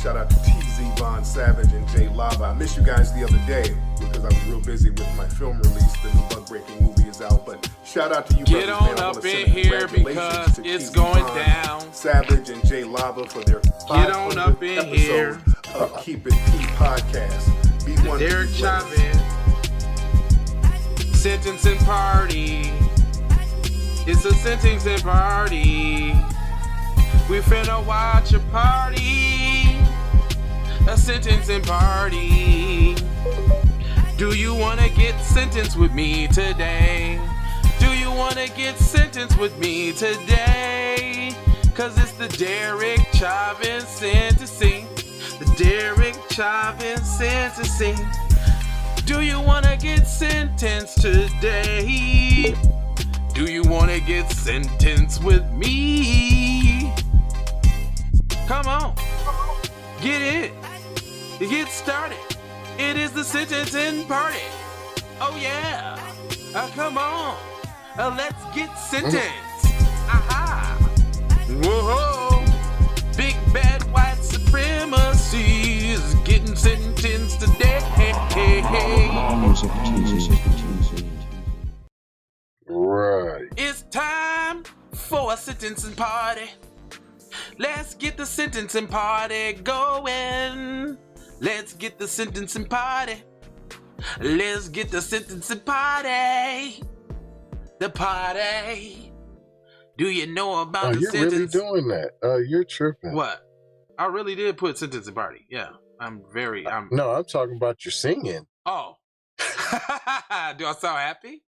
Shout out to TZ, Von Savage, and Jay Lava. I missed you guys the other day because I was real busy with my film release. The new Bug Breaking movie is out, but shout out to you Get brothers, on man. up in here because it's going down. Savage and Jay Lava for their Get on up in here of Keep It P podcast. B1 Derek Chauvin sentencing party. It's a sentencing party. We finna watch a party, a sentencing party. Do you wanna get sentenced with me today? Do you wanna get sentenced with me today? Cause it's the Derek Chauvin sentencing. The Derek Chauvin sentencing. Do you wanna get sentenced today? Do you wanna get sentenced with me? Come on, get it, get started. It is the sentencing party. Oh yeah, come on, let's get sentenced. Aha, whoa, big bad white supremacy is getting sentenced today. Right. It's time for a sentencing party. Let's get the sentencing party going. Let's get the sentencing party. Let's get the sentencing party. The party. Do you know about the you're sentence? really doing that. You're tripping. What? I really did put sentencing party. Yeah. No, I'm talking about your singing. Oh. Do I sound happy?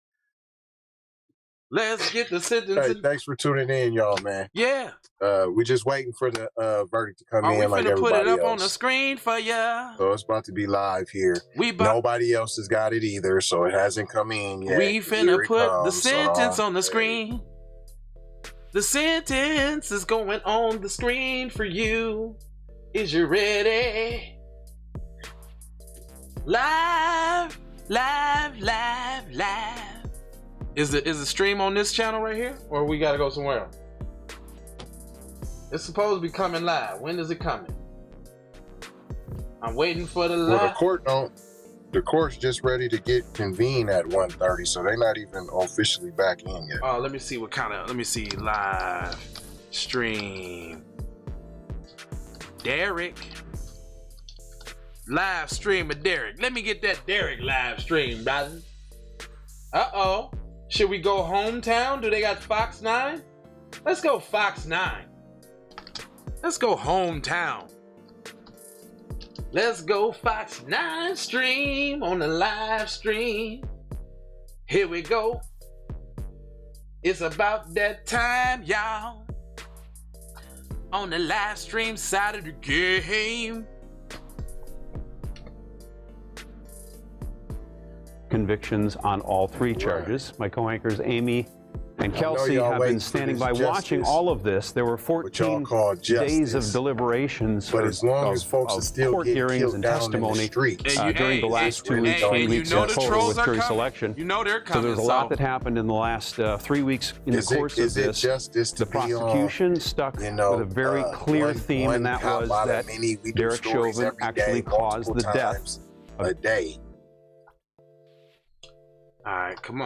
Let's get the sentencing. Hey, thanks for tuning in, y'all, man. Yeah. We're just waiting for the verdict to come in like everybody else. We finna put it up on the screen for ya. So it's about to be live here. Nobody else has got it either, so it hasn't come in yet. We finna put the sentence on the screen. The sentence is going on the screen for you. Is you ready? Live, live, live, live. Is the stream on this channel right here, or we gotta go somewhere else? It's supposed to be coming live. When is it coming? I'm waiting for the live. Well, the court's just ready to get convened at 1:30, so they're not even officially back in yet. Oh, let me see live stream. Derek. Live stream of Derek. Let me get that Derek live stream, brother. Uh-oh. Should we go hometown? Do they got Fox 9? Let's go Fox 9. Let's go hometown. Let's go Fox 9 stream on the live stream. Here we go. It's about that time, y'all. On the live stream side of the game. Convictions on all three charges. My co-anchors Amy and Kelsey have been standing by watching all of this. There were 14 days of deliberations, but as long as folks are still court hearings and testimony during the last 2 weeks, 3 weeks in total with jury selection. You know they're coming. So there's a lot that happened in the last 3 weeks in the course of this. The prosecution stuck with a very clear theme, and that was that Derek Chauvin actually caused the death of a day. All right, come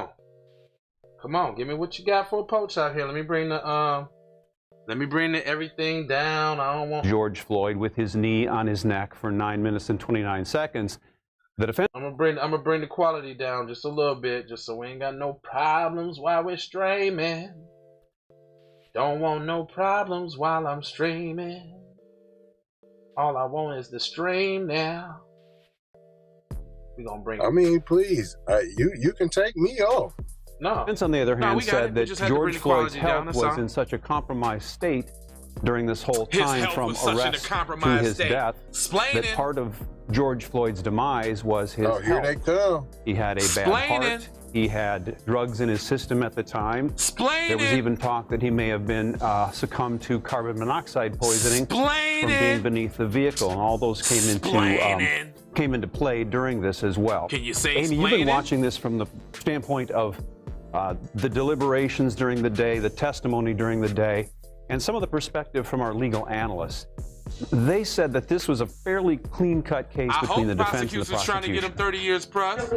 on, give me what you got for a poach out here. Let me bring the everything down. I don't want George Floyd with his knee on his neck for 9 minutes and 29 seconds. The defense. I'm gonna bring the quality down just a little bit, just so we ain't got no problems while we're streaming. Don't want no problems while I'm streaming. All I want is the stream now. We gonna bring. I mean, please, you can take me off. No. Defense, on the other hand, said that George Floyd's health was in such a compromised state during this whole time from arrest to his death that part of George Floyd's demise was his health. Here they come. He had a bad heart. He had drugs in his system at the time. There was even talk that he may have been succumbed to carbon monoxide poisoning from being beneath the vehicle, and all those came into play during this as well. Can you say Amy, you've been watching this from the standpoint of the deliberations during the day, the testimony during the day, and some of the perspective from our legal analysts. They said that this was a fairly clean-cut case between the defense and the prosecution. Trying to get him 30 years plus.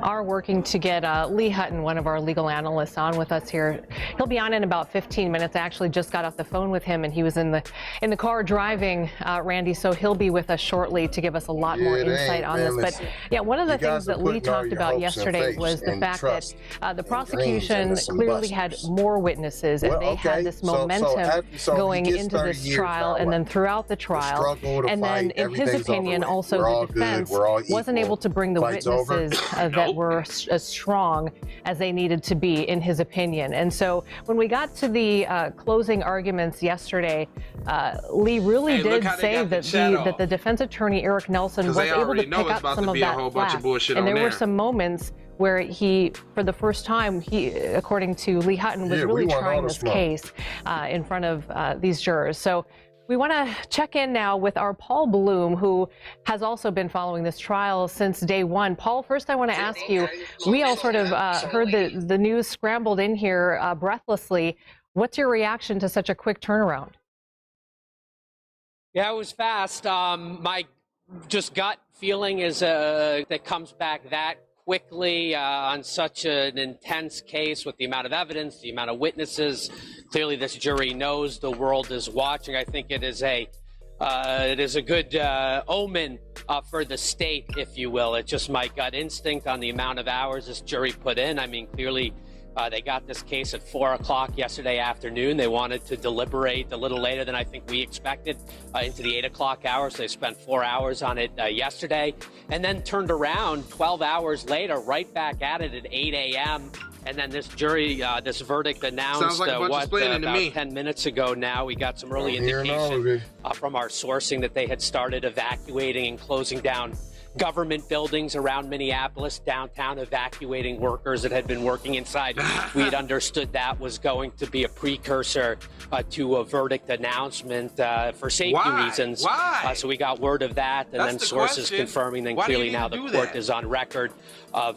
Are working to get Lee Hutton, one of our legal analysts, on with us here. He'll be on in about 15 minutes. I actually just got off the phone with him, and he was in the car driving, Randy. So he'll be with us shortly to give us a lot more insight on this. But yeah, one of the things that Lee talked about yesterday was the fact that the prosecution clearly had more witnesses, and they had this momentum going into this trial and then throughout the trial. And then, in his opinion, also the defense wasn't able to bring the witnesses that were as strong as they needed to be, in his opinion. And so when we got to the closing arguments yesterday, Lee really did say that the defense attorney, Eric Nelson, was able to pick up some of that slack. And there were some moments where he, for the first time, according to Lee Hutton, was really trying this case in front of these jurors. So we want to check in now with our Paul Bloom, who has also been following this trial since day one. Paul, first I want to ask you, we all sort of heard the news scrambled in here breathlessly. What's your reaction to such a quick turnaround? Yeah, it was fast. My just gut feeling is that comes back that quickly on such an intense case with the amount of evidence, the amount of witnesses. Clearly, this jury knows the world is watching. I think it is a good omen for the state, if you will. It's just my gut instinct on the amount of hours this jury put in. I mean, clearly, they got this case at 4 o'clock yesterday afternoon. They wanted to deliberate a little later than I think we expected, into the 8 o'clock hours. They spent 4 hours on it yesterday, and then turned around 12 hours later, right back at it at 8 a.m. And then this jury, this verdict announced about 10 minutes ago now. We got some early indication from our sourcing that they had started evacuating and closing down government buildings around Minneapolis, downtown, evacuating workers that had been working inside. We had understood that was going to be a precursor to a verdict announcement for safety reasons. So we got word of that, and then sources confirming. Then clearly now the court is on record.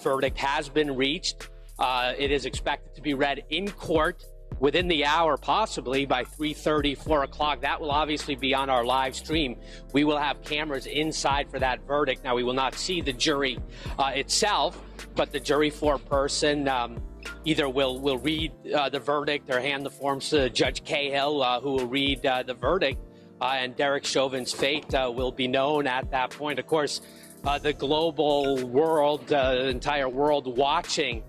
Verdict has been reached. It is expected to be read in court within the hour, possibly by 3:30, 4 o'clock. That will obviously be on our live stream. We will have cameras inside for that verdict. Now, we will not see the jury itself, but the jury foreperson either will read the verdict or hand the forms to Judge Cahill, who will read the verdict, and Derek Chauvin's fate will be known at that point. Of course, the global world, entire world watching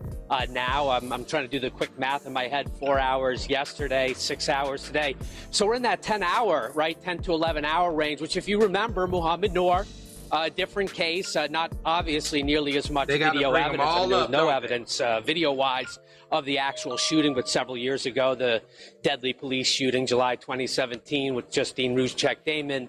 now. I'm trying to do the quick math in my head. 4 hours yesterday, 6 hours today. So we're in that 10-hour, right, 10 to 11-hour range, which, if you remember, Muhammad Noor, different case, not obviously nearly as much video evidence. I mean, there was no evidence video-wise of the actual shooting, but several years ago, the deadly police shooting, July 2017, with Justine Ruzcek-Damon,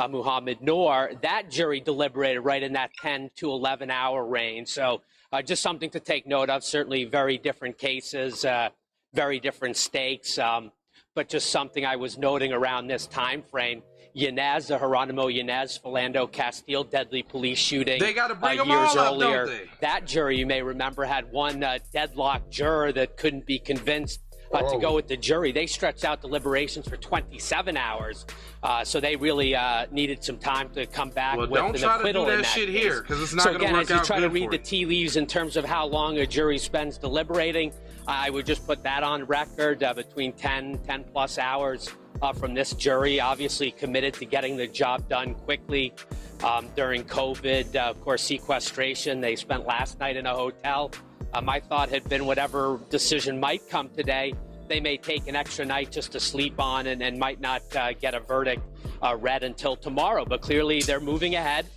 Muhammad Noor, that jury deliberated right in that 10 to 11-hour range. So just something to take note of. Certainly very different cases, very different stakes, but just something I was noting around this time frame. Yanez, the Geronimo Yanez, Philando Castile deadly police shooting they gotta bring them years all earlier. Up, don't they? That jury, you may remember, had one deadlocked juror that couldn't be convinced to go with the jury. They stretched out deliberations for 27 hours, so they really needed some time to come back with an acquittal in that case. Here, because it's not going to work out. So again, as you try to read the tea leaves in terms of how long a jury spends deliberating, I would just put that on record, between 10 plus hours from this jury, obviously committed to getting the job done quickly. During COVID, of course, sequestration, they spent last night in a hotel. My thought had been whatever decision might come today, they may take an extra night just to sleep on and might not get a verdict read until tomorrow. But clearly they're moving ahead.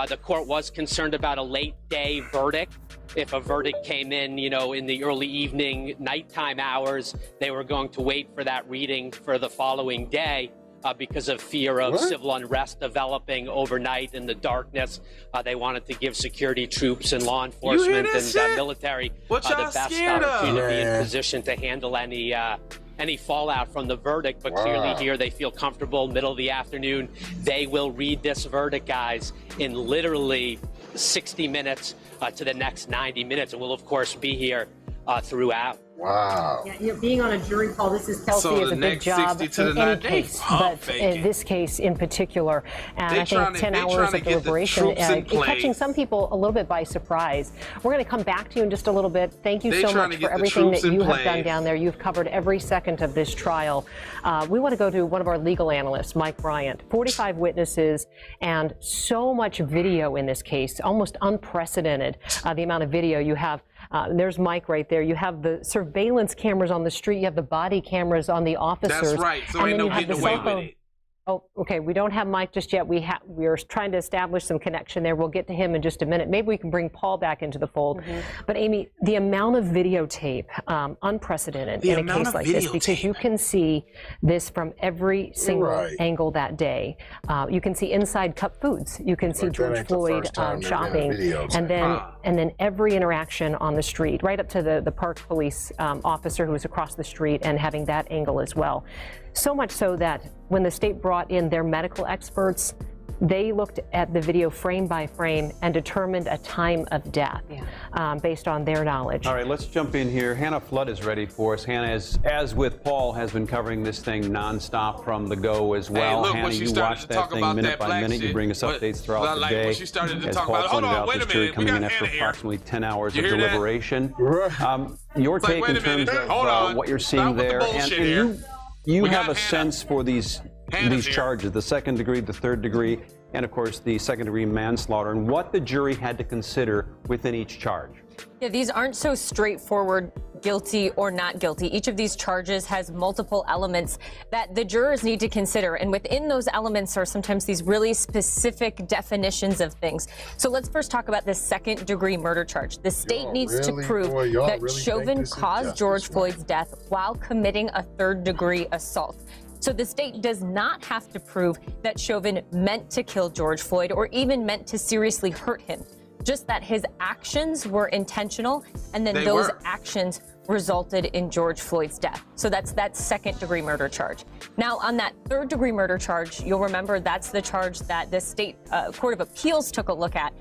The court was concerned about a late day verdict. If a verdict came in, in the early evening, nighttime hours, they were going to wait for that reading for the following day. Because of fear of civil unrest developing overnight in the darkness. They wanted to give security troops and law enforcement and military the best opportunity to be in position to handle any fallout from the verdict. But clearly here they feel comfortable. Middle of the afternoon, they will read this verdict, guys, in literally 60 minutes to the next 90 minutes. And we'll, of course, be here throughout. Wow. Yeah, you know, being on a jury, Paul, this is Kelsey, is a big job in any case, but in this case in particular. And I think 10 hours of deliberation, catching some people a little bit by surprise. We're going to come back to you in just a little bit. Thank you so much for everything that you have done down there. You've covered every second of this trial. We want to go to one of our legal analysts, Mike Bryant. 45 witnesses and so much video in this case, almost unprecedented, the amount of video you have. There's Mike right there. You have the surveillance cameras on the street. You have the body cameras on the officers. That's right. So ain't no getting away with it. Oh, okay. We don't have Mike just yet. We are trying to establish some connection there. We'll get to him in just a minute. Maybe we can bring Paul back into the fold. But Amy, the amount of videotape, unprecedented in a case like this, because you can see this from every single angle that day. You can see inside Cup Foods. You can see George Floyd shopping, and then every interaction on the street, right up to the park police officer who was across the street and having that angle as well. So much so that when the state brought in their medical experts, they looked at the video frame by frame and determined a time of death based on their knowledge. All right, let's jump in here. Hannah Flood is ready for us. Hannah, as with Paul, has been covering this thing nonstop from the go as well. Hey, look, Hannah, you watch that thing minute by minute. You bring us updates throughout the day. When she started to as talk Paul about, hold pointed on, out, wait this a jury minute, coming in after approximately 10 hours of deliberation. Your take in terms of what you're seeing there, and you have a sense for these charges, the second degree, the third degree, and of course the second degree manslaughter, and what the jury had to consider within each charge. Yeah, these aren't so straightforward, guilty or not guilty. Each of these charges has multiple elements that the jurors need to consider. And within those elements are sometimes these really specific definitions of things. So let's first talk about the second degree murder charge. The state needs to prove that Chauvin caused George Floyd's death while committing a third degree assault. So the state does not have to prove that Chauvin meant to kill George Floyd or even meant to seriously hurt him. Just that his actions were intentional, and then those actions resulted in George Floyd's death. So that's that second degree murder charge. Now, on that third degree murder charge, you'll remember that's the charge that the state Court of Appeals took a look at.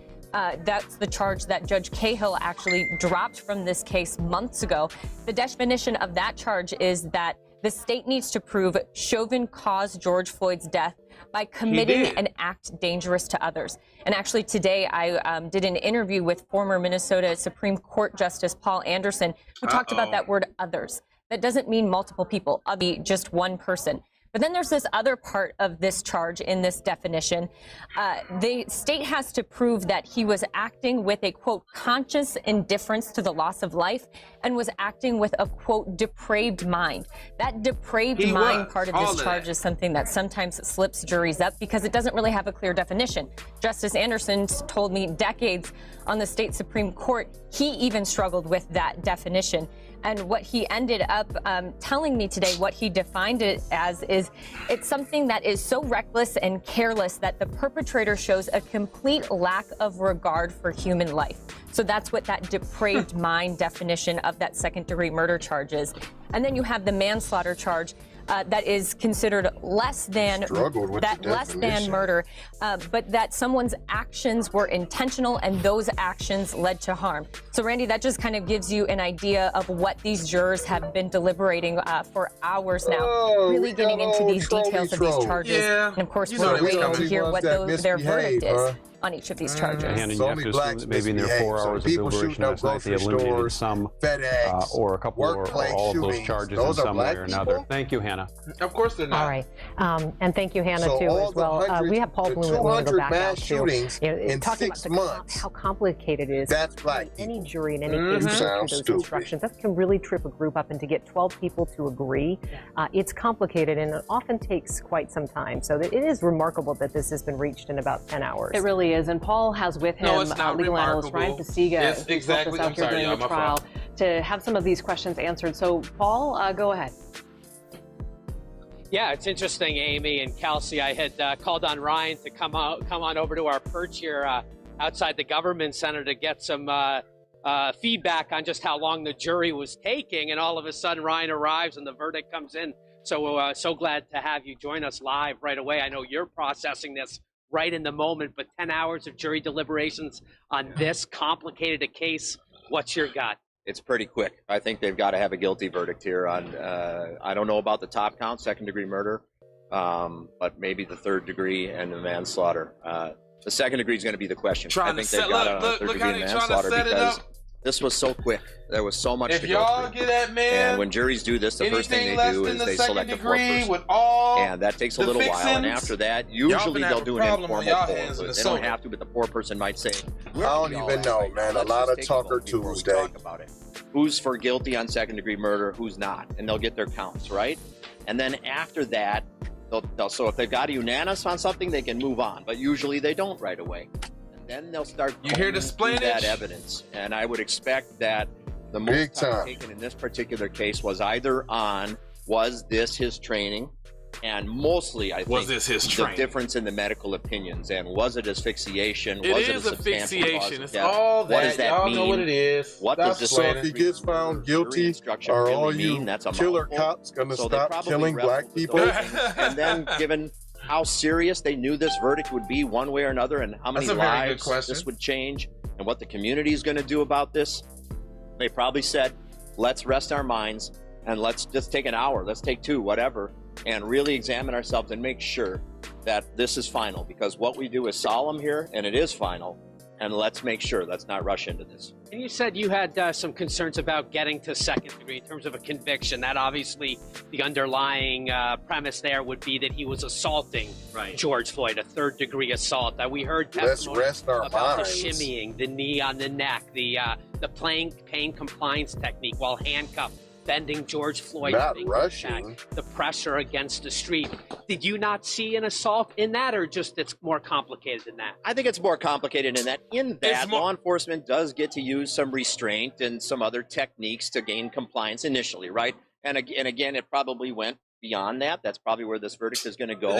That's the charge that Judge Cahill actually dropped from this case months ago. The definition of that charge is that the state needs to prove Chauvin caused George Floyd's death by committing an act dangerous to others. And actually today I did an interview with former Minnesota Supreme Court Justice Paul Anderson, who talked about that word others. That doesn't mean multiple people, it'll be just one person. But then there's this other part of this charge in this definition. The state has to prove that he was acting with a, quote, conscious indifference to the loss of life and was acting with a, quote, depraved mind. That depraved mind part of this charge is something that sometimes slips juries up because it doesn't really have a clear definition. Justice Anderson told me decades on the state Supreme Court, he even struggled with that definition. And what he ended up telling me today, what he defined it as, is it's something that is so reckless and careless that the perpetrator shows a complete lack of regard for human life. So that's what that depraved mind definition of that second degree murder charge is. And then you have the manslaughter charge. That is considered less than murder, but that someone's actions were intentional and those actions led to harm. So, Randy, that just kind of gives you an idea of what these jurors have been deliberating for hours now, really getting into these details of these charges. And of course, we're waiting to hear what their verdict is on each of these charges. And you have to assume that maybe in their 4 hours of deliberation last night, they eliminated some or a couple or all of those charges in some way or another. Thank you, Hannah. Of course they're not. All right. And thank you, Hannah, too, as well. We have Paul Bloom that we want to go back out to. Talking about how complicated it is. That's black any jury in any case goes through those instructions. That can really trip a group up, and to get 12 people to agree, it's complicated and it often takes quite some time. So it is remarkable that this has been reached in about 10 hours. It really is. And Paul has with him legal analyst Ryan Pasiga, yes, exactly. who's here during the trial to have some of these questions answered. So, Paul, go ahead. Yeah, it's interesting, Amy and Kelsey. I had called on Ryan to come on over to our perch here outside the government center to get some feedback on just how long the jury was taking. And all of a sudden, Ryan arrives and the verdict comes in. So so glad to have you join us live right away. I know you're processing this right in the moment, but 10 hours of jury deliberations on this complicated a case. What's your gut? it's pretty quick. I think they've got to have a guilty verdict here on, I don't know about the top count, second-degree murder, but maybe the third degree and the manslaughter. The second degree is going to be the question. I think they've got a third degree manslaughter because this was so quick. There was so much to go through. Get that man, and when juries do this, the first thing they do is they select a poor person. And that takes a little while. And after that, usually they'll do an informal poll. They don't have to, but the poor person might say, I don't even know, man. A lot of Tucker Tuesday. Who's for guilty on second-degree murder, who's not. And they'll get their counts, right? And then after that, so if they've got a unanimous on something, they can move on. But usually they don't right away. Then they'll start through that evidence, and I would expect that the most time taken in this particular case was either on, was this his training, and mostly I think the difference in the medical opinions, and was it asphyxiation, was it a substantial cause of death? All that. What does that mean? Know what it is. What does this so if he gets found guilty, are all you killer cops going to stop killing black people? And then given how serious they knew this verdict would be one way or another, and how many lives this would change, and what the community is going to do about this, they probably said, let's rest our minds and let's just take an hour, let's take two, whatever, and really examine ourselves and make sure that this is final, because what we do is solemn here and it is final, and let's make sure, let's not rush into this. And you said you had some concerns about getting to second degree in terms of a conviction. That obviously the underlying premise there would be that he was assaulting George Floyd, a third degree assault. We heard testimony about the shimmying, the knee on the neck, the pain compliance technique while handcuffed, bending George Floyd, the pressure against the street. Did you not see an assault in that, or just it's more complicated than that? I think it's more complicated in that. Law enforcement does get to use some restraint and some other techniques to gain compliance initially, right? And again, it probably went beyond that. That's probably where this verdict is going to go.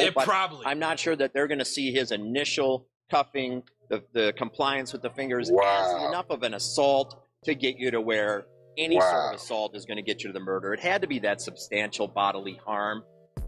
I'm not sure that they're going to see his initial cuffing, the compliance with the fingers, as enough of an assault to get you to where any sort of assault is going to get you to the murder. It had to be that substantial bodily harm.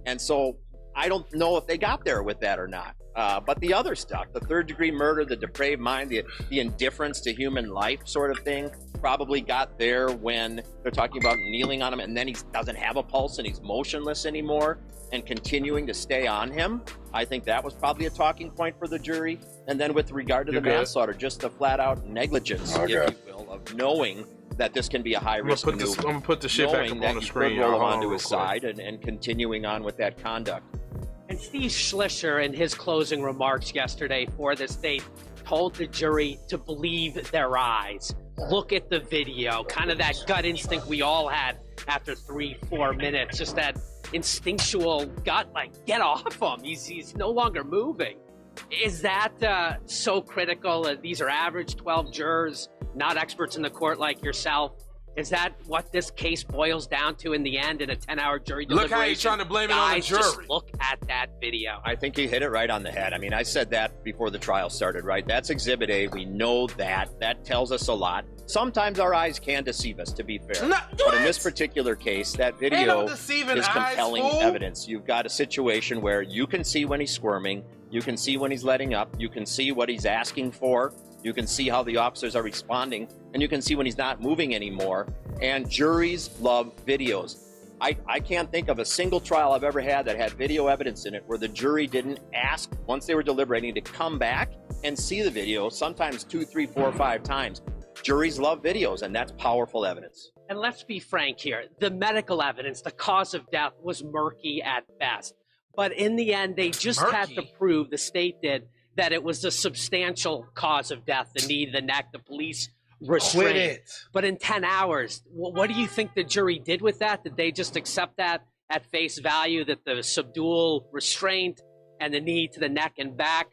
And so I don't know if they got there with that or not. But the other stuff, the third degree murder, the depraved mind, the indifference to human life sort of thing, probably got there when they're talking about kneeling on him and then he doesn't have a pulse and he's motionless anymore and continuing to stay on him. I think that was probably a talking point for the jury. And then with regard to the manslaughter, just the flat out negligence, if you will, of knowing that this can be a high-risk maneuver. I'm going to put the shit back up on the screen. Roll him onto his side and continuing on with that conduct. And Steve Schlischer, in his closing remarks yesterday for the state, told the jury to believe their eyes. Look at the video. Kind of that gut instinct we all had after 3-4 minutes. Just that instinctual gut, like, get off him. He's no longer moving. Is that so critical? These are average 12 jurors, not experts in the court like yourself. Is that what this case boils down to in the end in a 10-hour jury deliberation? Look how you're trying to blame it on the jury. Just look at that video. I think you hit it right on the head. I mean, I said that before the trial started, right? That's Exhibit A. We know that. That tells us a lot. Sometimes our eyes can deceive us, to be fair. But in this particular case, that video is compelling evidence. You've got a situation where you can see when he's squirming, you can see when he's letting up, you can see what he's asking for, you can see how the officers are responding, and you can see when he's not moving anymore. And juries love videos. I can't think of a single trial I've ever had that had video evidence in it where the jury didn't ask, once they were deliberating, to come back and see the video, sometimes 2, 3, 4, 5 times. Juries love videos, and that's powerful evidence. And let's be frank here. The medical evidence, the cause of death, was murky at best. But in the end, they just had to prove, the state did, that it was a substantial cause of death, the knee, the neck, the police restraint. Quit it. But in 10 hours, what do you think the jury did with that? Did they just accept that at face value, that the subdual restraint and the knee to the neck and back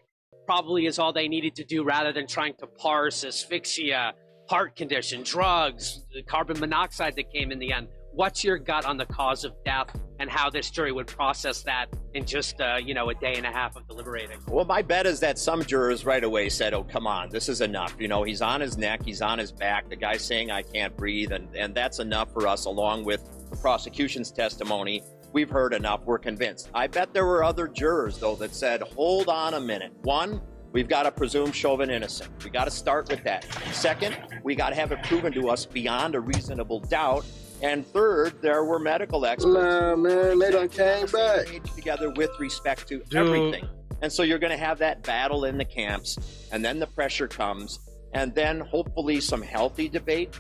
probably is all they needed to do, rather than trying to parse asphyxia, heart condition, drugs, the carbon monoxide that came in the end? What's your gut on the cause of death and how this jury would process that in just, a day and a half of deliberating? Well, my bet is that some jurors right away said, oh, come on, this is enough. He's on his neck, he's on his back, the guy's saying I can't breathe, and that's enough for us, along with the prosecution's testimony. We've heard enough, we're convinced. I bet there were other jurors, though, that said, hold on a minute. One, we've got to presume Chauvin innocent. We got to start with that. Second, we got to have it proven to us beyond a reasonable doubt. And third, there were medical experts. Nah, man, they done came back together with respect to everything. And so you're going to have that battle in the camps, and then the pressure comes, and then hopefully some healthy debate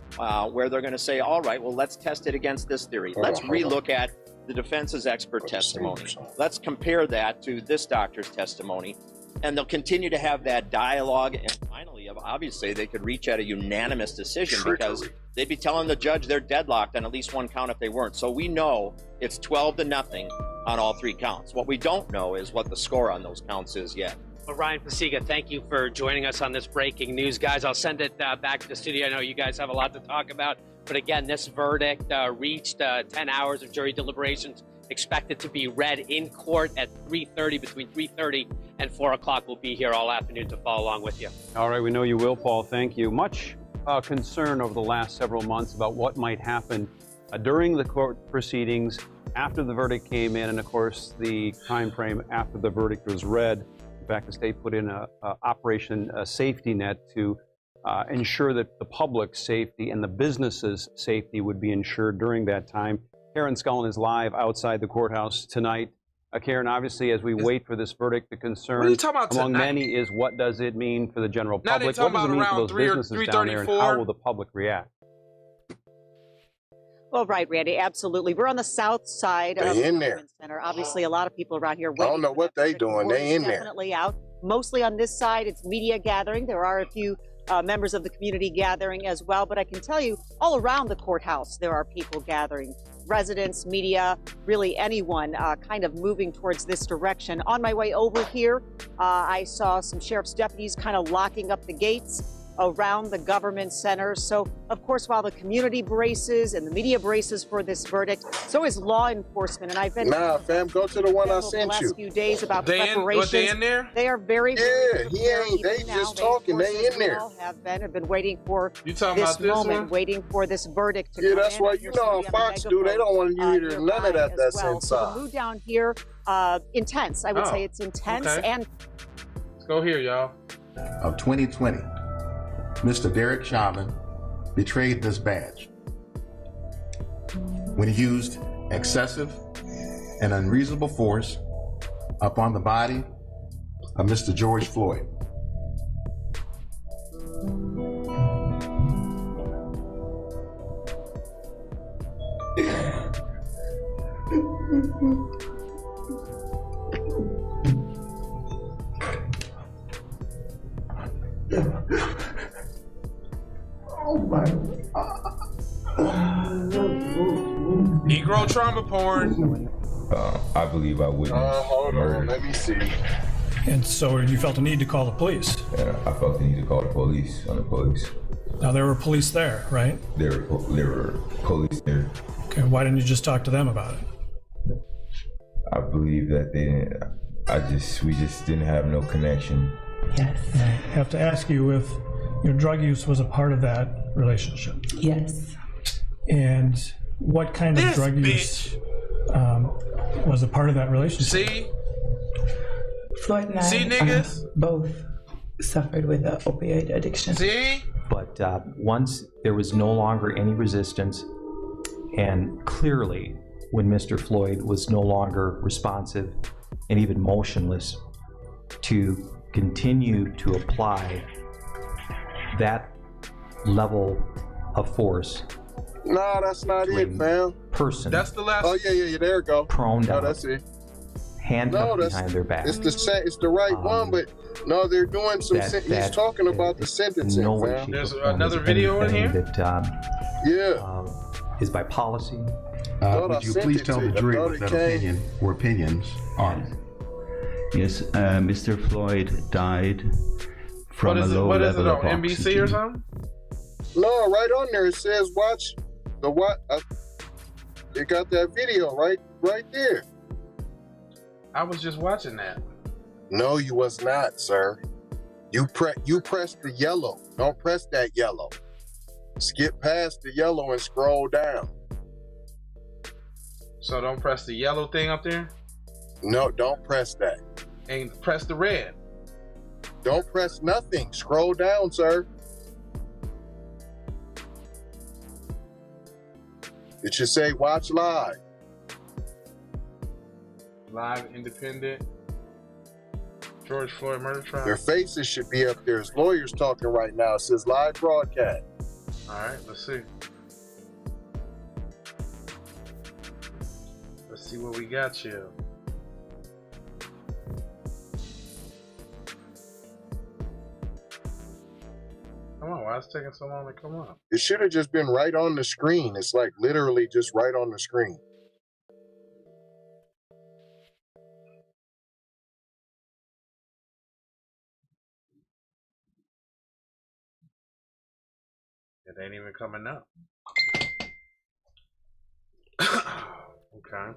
where they're going to say, all right, well, let's test it against this theory. Let's relook at the defense's expert testimony. Let's compare that to this doctor's testimony. And they'll continue to have that dialogue. And finally, obviously, they could reach at a unanimous decision because they'd be telling the judge they're deadlocked on at least one count if they weren't. So we know it's 12-0 on all 3 counts. What we don't know is what the score on those counts is yet. Well, Ryan Pasiga, thank you for joining us on this breaking news. Guys, I'll send it back to the studio. I know you guys have a lot to talk about. But again, this verdict reached 10 hours of jury deliberations, expected to be read in court at 3:30, between 3:30 and 4 o'clock. We'll be here all afternoon to follow along with you. All right, we know you will, Paul. Thank you. Much concern over the last several months about what might happen during the court proceedings, after the verdict came in, and of course the time frame after the verdict was read. In fact, the state put in a Operation Safety Net to ensure that the public's safety and the businesses' safety would be ensured during that time. Karen Scullin is live outside the courthouse tonight. Karen, obviously, as we wait for this verdict, the concern among many is what does it mean for the general public? What does it mean for those businesses down there, and how will the public react? Well, right, Randy, absolutely. We're on the south side of the Government Center. Obviously, a lot of people around here waiting. I don't know what they doing. They in there. Definitely out. Mostly on this side, it's media gathering. There are a few members of the community gathering as well. But I can tell you, all around the courthouse, there are people gathering. Residents, media, really anyone kind of moving towards this direction. On my way over here, I saw some sheriff's deputies kind of locking up the gates around the Government Center. So, of course, while the community braces and the media braces for this verdict, so is law enforcement. And I've been fam, go to the one I sent the you. last few days about preparations. They in there? They are very he ain't. They just talking. They in there. Have been waiting for this moment, waiting for this verdict to come in. That's why you know how Fox do. They don't want you to none of that. That's inside. So the mood down here, intense. I would say it's intense. Okay. And let's go here, y'all. Of 2020. Mr. Derek Chauvin betrayed this badge when he used excessive and unreasonable force upon the body of Mr. George Floyd. Oh my Negro trauma porn. I believe I witnessed hold murder. on, let me see. And so you felt a need to call the police? Yeah, I felt the need to call the police on the police. Now there were police there, right? There were police there. Okay, why didn't you just talk to them about it? I believe that they didn't. We just didn't have no connection. Yes. I have to ask you if your drug use was a part of that relationship. Yes. And what kind of drug use was a part of that relationship? See? Floyd and I both suffered with an opioid addiction. See? But once there was no longer any resistance, and clearly when Mr. Floyd was no longer responsive and even motionless, to continue to apply that level of force. No, that's not it, fam. Person. That's the last. Oh yeah, there it go. Prone down. No, that's it. Handcuffed behind their back. It's the right one, but no, they're doing some. He's talking about the sentencing. No way, fam. There's another video in here. That is by policy. Would you please tell the jury what that opinion or opinions are? Yes, Mr. Floyd died from a low level of oxygen. NBC or something? No, right on there it says watch the what? It got that video right there. I was just watching that. No, you was not, sir. You press the yellow. Don't press that yellow. Skip past the yellow and scroll down. So don't press the yellow thing up there? No, don't press that. And press the red. Don't press nothing. Scroll down, sir. It should say watch live. Live, independent. George Floyd murder trial. Their faces should be up there. As lawyers talking right now. It says live broadcast. All right, let's see. Let's see what we got here. Come on, why is it taking so long to come up? It should have just been right on the screen. It's like literally just right on the screen. It ain't even coming up. Okay.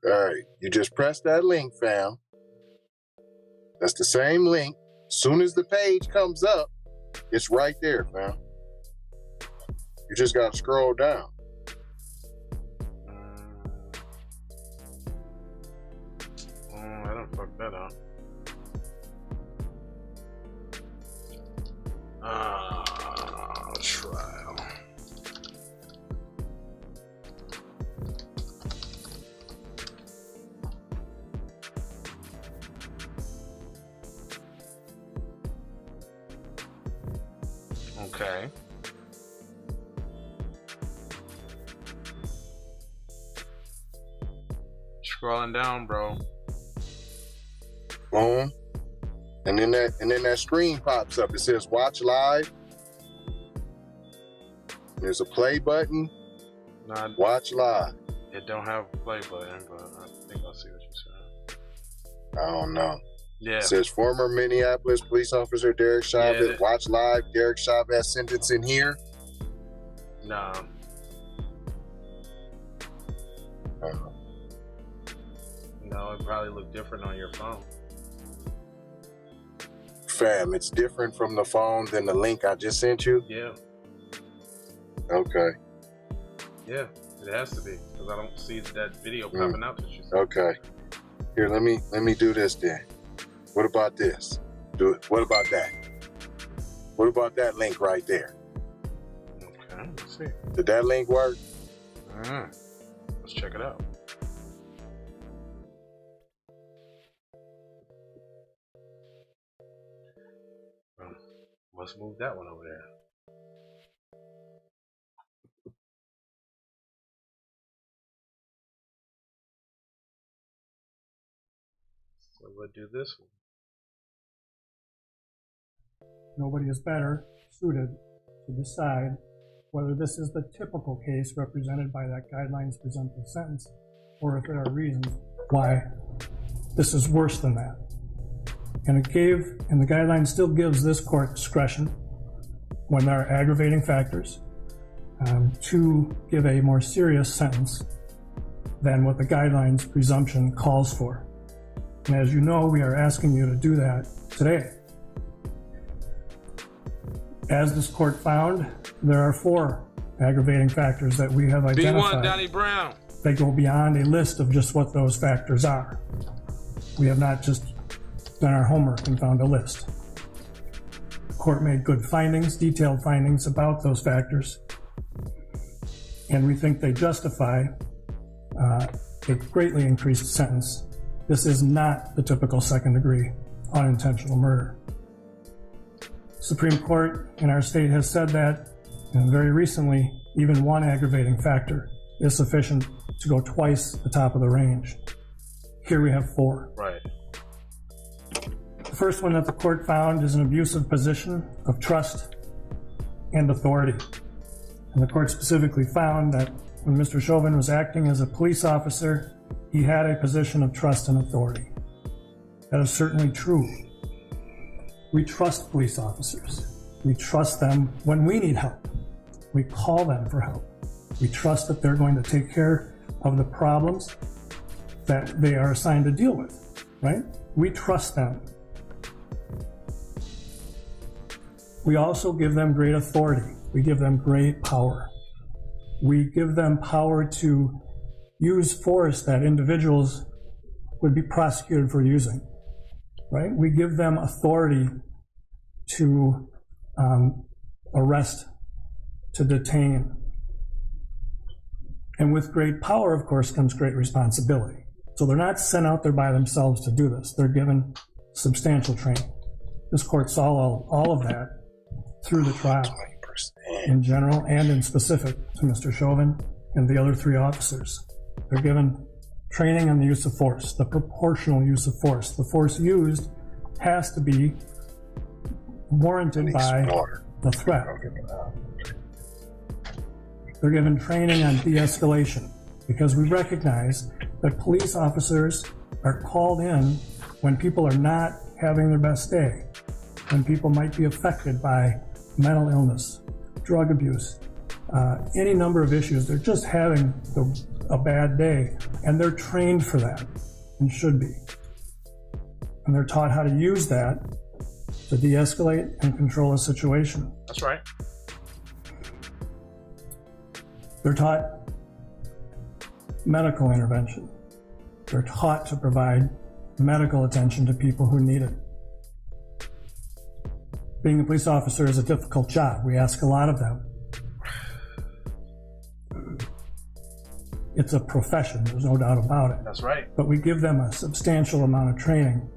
All right, you just press that link, fam. That's the same link. As soon as the page comes up, it's right there, fam. You just gotta scroll down. I don't fuck that up. Trial. Okay. Scrolling down, bro. Boom. And then that screen pops up. It says watch live. There's a play button. Watch live. It don't have a play button, but I think I'll see what you're saying. I don't know. Yeah. It says former Minneapolis police officer Derek Chauvin. Yeah. Watch live. Derek Chauvin sentence in here. No. No, it probably looked different on your phone. Fam, it's different from the phone than the link I just sent you? Yeah. Okay. Yeah, it has to be, because I don't see that video popping up that you said. Okay. Here, let me do this then. What about this? Do it. What about that? What about that link right there? Okay, let's see. Did that link work? Let's check it out. Let's move that one over there. So we'll do this one. Nobody is better suited to decide whether this is the typical case represented by that guidelines presumptive sentence, or if there are reasons why this is worse than that. And the guideline still gives this court discretion when there are aggravating factors to give a more serious sentence than what the guidelines presumption calls for. And as you know, we are asking you to do that today. As this court found, there are 4 aggravating factors that we have identified. B1 Donnie Brown. They go beyond a list of just what those factors are. We have not just done our homework and found a list. The court made good findings, detailed findings about those factors, and we think they justify a greatly increased sentence. This is not the typical second-degree unintentional murder. Supreme Court in our state has said that, and very recently, even one aggravating factor is sufficient to go twice the top of the range. Here we have 4. Right. The first one that the court found is an abusive position of trust and authority. And the court specifically found that when Mr. Chauvin was acting as a police officer, he had a position of trust and authority. That is certainly true. We trust police officers. We trust them when we need help. We call them for help. We trust that they're going to take care of the problems that they are assigned to deal with, right? We trust them. We also give them great authority. We give them great power. We give them power to use force that individuals would be prosecuted for using. right? We give them authority to arrest, to detain. And with great power, of course, comes great responsibility. So they're not sent out there by themselves to do this. They're given substantial training. This court saw all of that through the trial in general and in specific to Mr. Chauvin and the other 3 officers. They're given training on the use of force, the proportional use of force. The force used has to be warranted by the threat. They're given training on de-escalation because we recognize that police officers are called in when people are not having their best day, when people might be affected by mental illness, drug abuse, any number of issues. They're just having a bad day, and they're trained for that and should be. And they're taught how to use that to de-escalate and control a situation. That's right. They're taught medical intervention. They're taught to provide medical attention to people who need it. Being a police officer is a difficult job. We ask a lot of them. It's a profession, there's no doubt about it. That's right. But we give them a substantial amount of training,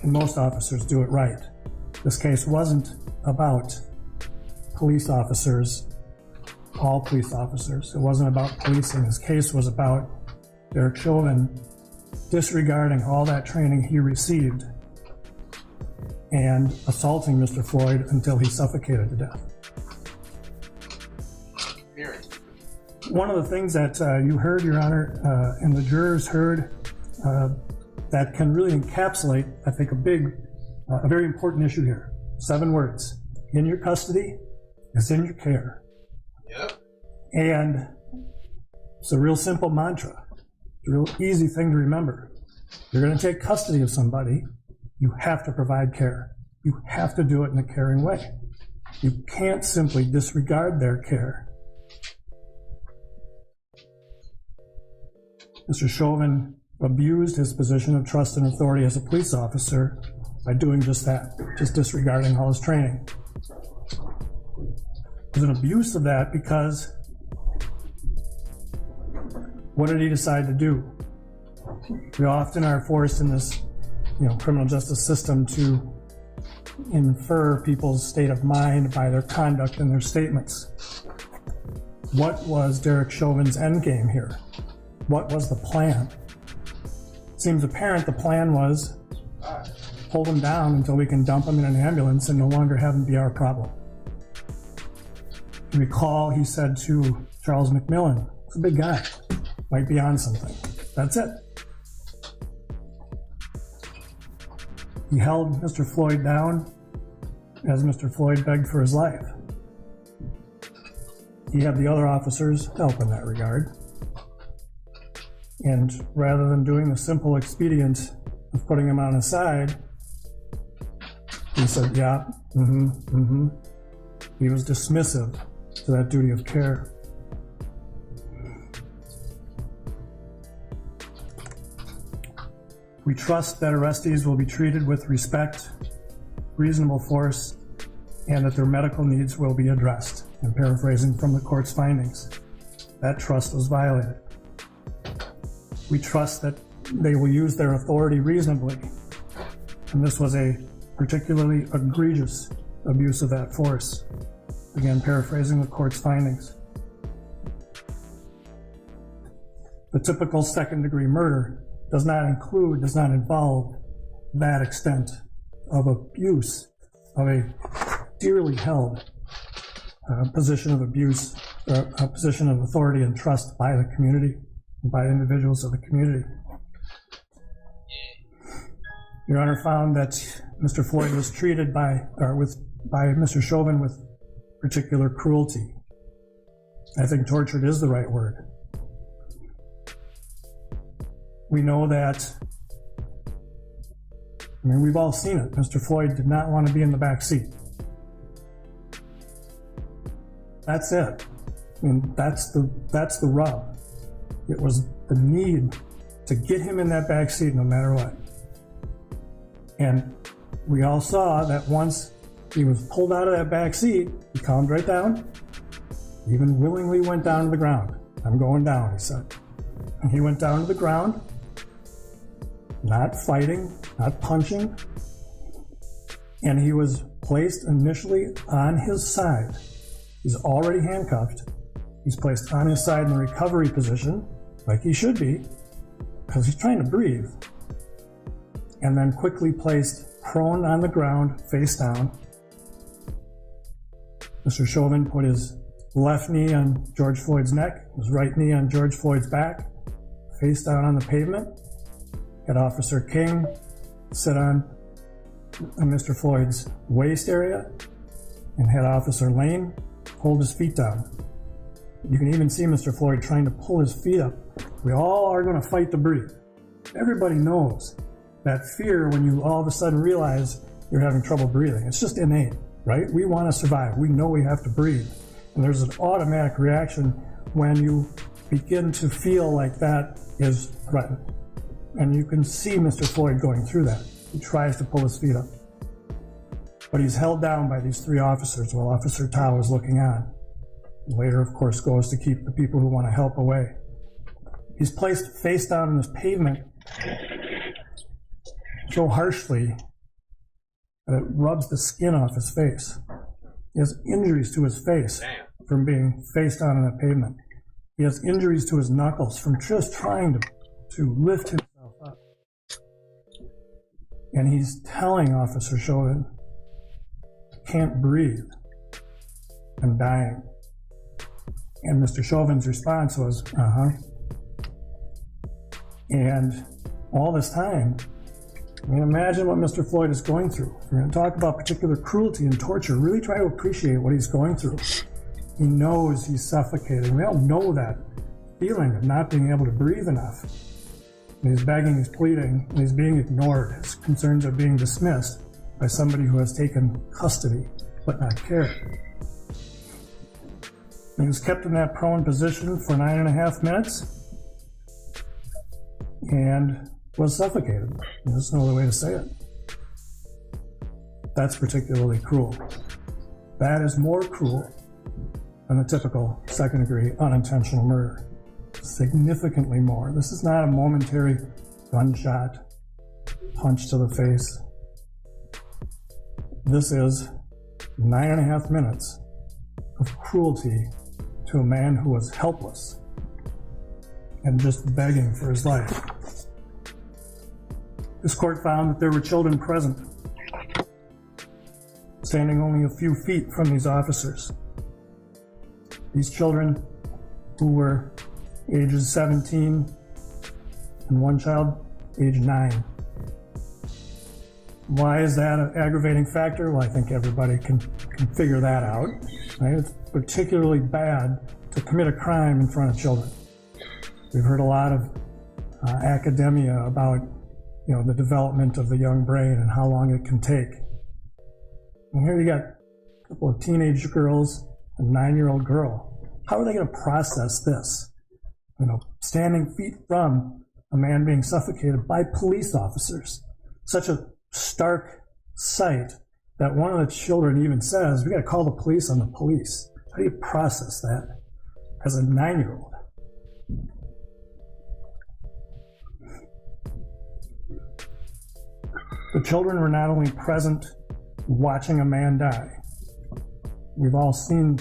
and most officers do it right. This case wasn't about police officers, all police officers. It wasn't about policing. This case was about Derek Chauvin disregarding all that training he received and assaulting Mr. Floyd until he suffocated to death. One of the things that you heard, Your Honor, and the jurors heard that can really encapsulate, I think, a very important issue here. 7 words. In your custody is in your care. Yep. And it's a real simple mantra. It's a real easy thing to remember. You're going to take custody of somebody, you have to provide care. You have to do it in a caring way. You can't simply disregard their care. Mr. Chauvin abused his position of trust and authority as a police officer by doing just that, just disregarding all his training. It was an abuse of that because what did he decide to do? We often are forced in this, criminal justice system to infer people's state of mind by their conduct and their statements. What was Derek Chauvin's endgame here? What was the plan? It seems apparent the plan was hold him down until we can dump him in an ambulance and no longer have him be our problem. You recall he said to Charles McMillan, "He's a big guy, might be on something." That's it. He held Mr. Floyd down as Mr. Floyd begged for his life. He had the other officers help in that regard. And rather than doing the simple expedient of putting him on his side, he said, yeah, He was dismissive to that duty of care. We trust that arrestees will be treated with respect, reasonable force, and that their medical needs will be addressed. I'm paraphrasing from the court's findings. That trust was violated. We trust that they will use their authority reasonably, and this was a particularly egregious abuse of that force. Again, paraphrasing the court's findings. The typical second-degree murder does not involve that extent of abuse of a dearly held position of abuse, a position of authority and trust by the community, and by individuals of the community. Your Honor found that Mr. Floyd was treated by Mr. Chauvin with particular cruelty. I think tortured is the right word. We know that, we've all seen it. Mr. Floyd did not want to be in the back seat. That's it. That's the rub. It was the need to get him in that back seat no matter what. And we all saw that once he was pulled out of that back seat, he calmed right down, even willingly went down to the ground. I'm going down, he said. And he went down to the ground, not fighting, not punching, and he was placed initially on his side. He's already handcuffed. He's placed on his side in the recovery position, like he should be, because he's trying to breathe, and then quickly placed prone on the ground, face down. Mr. Chauvin put his left knee on George Floyd's neck, his right knee on George Floyd's back, face down on the pavement. Had Officer King sit on Mr. Floyd's waist area, and had Officer Lane hold his feet down. You can even see Mr. Floyd trying to pull his feet up. We all are going to fight to breathe. Everybody knows that fear when you all of a sudden realize you're having trouble breathing. It's just innate, right? We want to survive. We know we have to breathe. And there's an automatic reaction when you begin to feel like that is threatened. And you can see Mr. Floyd going through that. He tries to pull his feet up. But he's held down by these three officers while Officer Tao is looking on. Later, of course, goes to keep the people who want to help away. He's placed face down on this pavement so harshly that it rubs the skin off his face. He has injuries to his face from being face down on that pavement. He has injuries to his knuckles from just trying to lift himself up. And he's telling Officer Chauvin, can't breathe, I'm dying. And Mr. Chauvin's response was, And all this time, I mean, imagine what Mr. Floyd is going through. If we're going to talk about particular cruelty and torture, really try to appreciate what he's going through. He knows he's suffocating. We all know that feeling of not being able to breathe enough. And he's begging, he's pleading, and he's being ignored. His concerns are being dismissed by somebody who has taken custody but not care. He was kept in that prone position for 9.5 minutes and was suffocated. There's no other way to say it. That's particularly cruel. That is more cruel than the typical second-degree unintentional murder. Significantly more. This is not a momentary gunshot, punch to the face. This is 9.5 minutes of cruelty to a man who was helpless and just begging for his life. This court found that there were children present, standing only a few feet from these officers. These children, who were ages 17 and one child age 9. Why is that an aggravating factor? Well, I think everybody can figure that out. Right? It's particularly bad to commit a crime in front of children. We've heard a lot of academia about the development of the young brain and how long it can take. And here you got a couple of teenage girls, a 9-year-old girl. How are they going to process this? Standing feet from a man being suffocated by police officers. Such a stark sight that one of the children even says, we got to call the police on the police. How do you process that as a 9-year-old? The children were not only present watching a man die. We've all seen,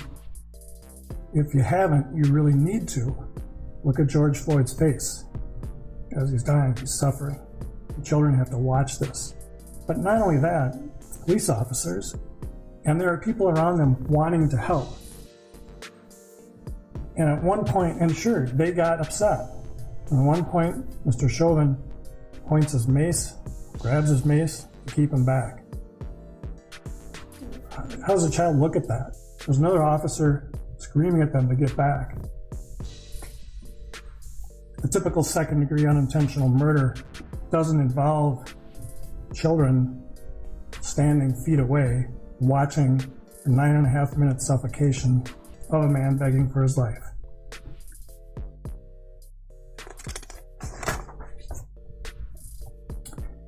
if you haven't, you really need to look at George Floyd's face. As he's dying, he's suffering. The children have to watch this. But not only that, police officers, and there are people around them wanting to help. And at one point, and sure, they got upset. And at one point, Mr. Chauvin points his mace, grabs his mace to keep him back. How does a child look at that? There's another officer screaming at them to get back. The typical second-degree unintentional murder doesn't involve children standing feet away watching a 9.5 minute suffocation of a man begging for his life.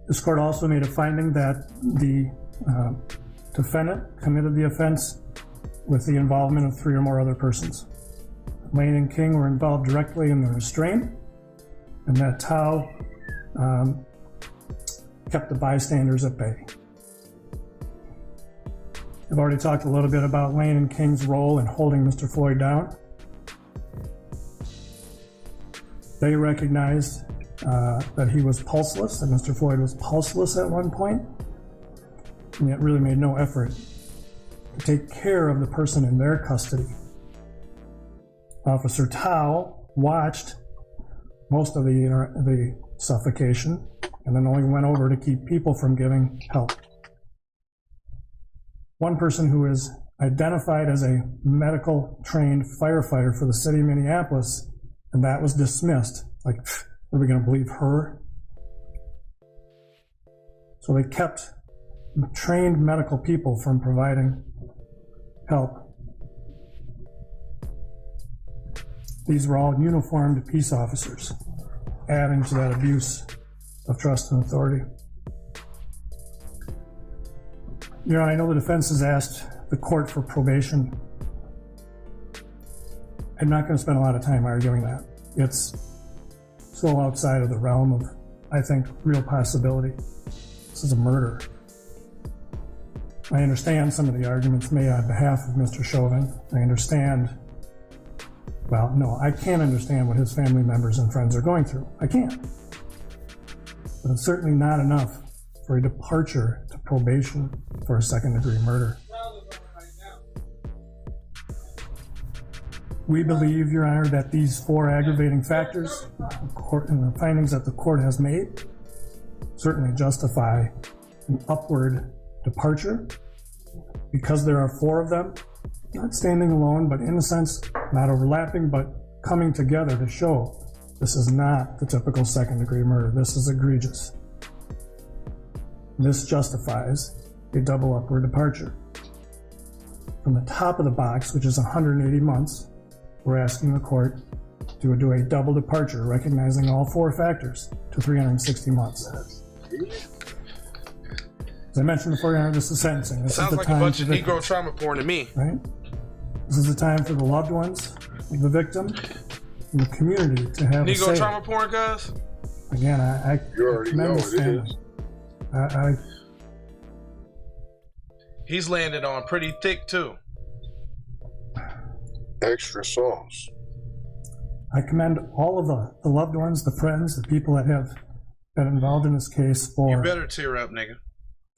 This court also made a finding that the defendant committed the offense with the involvement of 3 or more other persons. Lane and King were involved directly in the restraint, and that Tao kept the bystanders at bay. I've already talked a little bit about Lane and King's role in holding Mr. Floyd down. They recognized that he was pulseless, that Mr. Floyd was pulseless at one point, and yet really made no effort to take care of the person in their custody. Officer Tao watched most of the suffocation and then only went over to keep people from giving help. One person who is identified as a medical trained firefighter for the city of Minneapolis, and that was dismissed. Like, are we going to believe her? So they kept trained medical people from providing help. These were all uniformed peace officers, adding to that abuse of trust and authority. Your Honor, I know the defense has asked the court for probation. I'm not going to spend a lot of time arguing that. It's so outside of the realm of, I think, real possibility. This is a murder. I understand some of the arguments made on behalf of Mr. Chauvin. I understand, well, no, I can't understand what his family members and friends are going through. I can't. But it's certainly not enough for a departure to probation for a second-degree murder. We believe, Your Honor, that these 4 aggravating factors and the findings that the court has made certainly justify an upward departure. Because there are 4 of them, not standing alone, but in a sense, not overlapping, but coming together to show this is not the typical second-degree murder. This is egregious. This justifies a double upward departure. From the top of the box, which is 180 months, we're asking the court to do a double departure, recognizing all 4 factors, to 360 months. As I mentioned before, Your Honor, this is sentencing. This sounds is the like time a bunch of for Negro trauma porn to me. Right? This is the time for the loved ones of the victim and the community to have a say. Negro trauma porn, guys? Again, I commend this family. He's landed on pretty thick too. Extra sauce. I commend all of the loved ones, the friends, the people that have been involved in this case for You better tear up, nigga.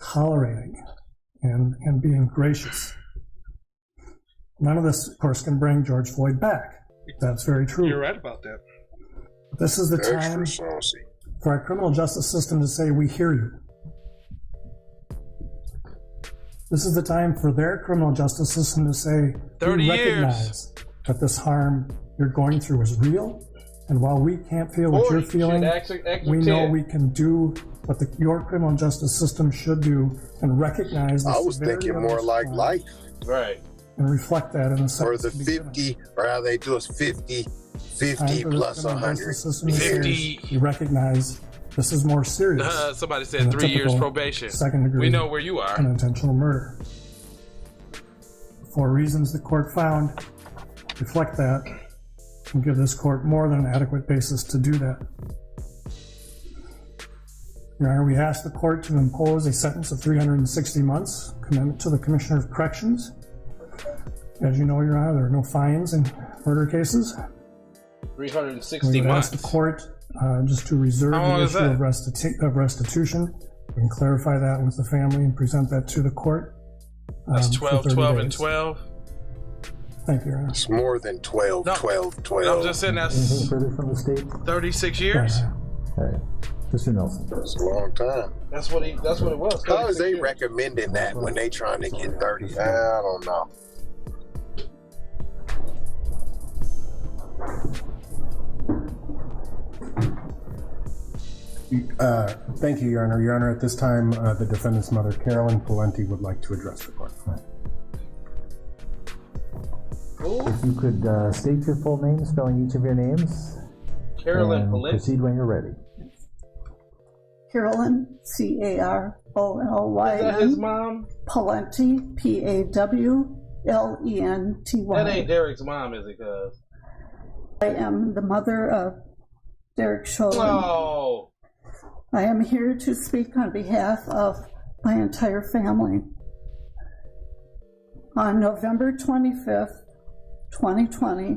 tolerating and being gracious. None of this, of course, can bring George Floyd back. That's very true. You're right about that. This is the time for our criminal justice system to say, we hear you. This is the time for their criminal justice system to say, 30 we recognize that this harm you're going through is real, and while we can't feel what you're feeling, we know we can do what your criminal justice system should do and recognize the I was thinking more like life. Right. And reflect that in a sense. Or the 50, or how they do is 50 plus 100. 50. You recognize this is more serious. Somebody said 3 years probation. Second degree. We know where you are. Unintentional murder. 4 reasons the court found reflect that and give this court more than an adequate basis to do that. Your Honor, we asked the court to impose a sentence of 360 months, commitment to the Commissioner of Corrections. As you know, Your Honor, there are no fines in murder cases. 360 we months. Asked the court just to reserve the issue of restitution. We can clarify that with the family and present that to the court. That's 12, 12, and 12. Thank you, Your Honor. It's more than 12, 12, 12. I'm just saying that's further from the state? 36 years. All right. Mr. Nelson. That's a long time. That's what it was. How is they recommending that when they trying to get 30? I don't know. Thank you, Your Honor. Your Honor, at this time, the defendant's mother, Carolyn Palenti, would like to address the court. If you could state your full name, spelling each of your names. Carolyn and Palenti. Proceed when you're ready. Carolyn, Carolyn. Is that his mom? Pawlenty, Pawlenty. That ain't Derek's mom, is it, cuz? I am the mother of Derek Chauvin. Oh. I am here to speak on behalf of my entire family. On November 25th, 2020,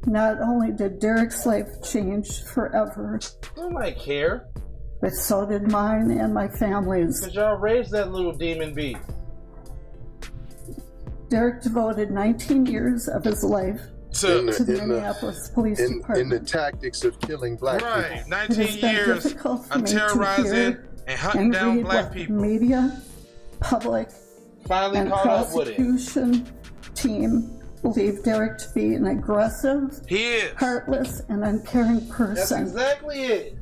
not only did Derek's life change forever, I might care. but so did mine and my family's. Because y'all raised that little demon beast. Derek devoted 19 years of his life to the Minneapolis Police Department. In the tactics of killing black people. Right, 19 years of terrorizing and hunting down black people. Media, public, finally and caught up with it. prosecution team believe Derek to be an aggressive, heartless, and uncaring person. That's exactly it.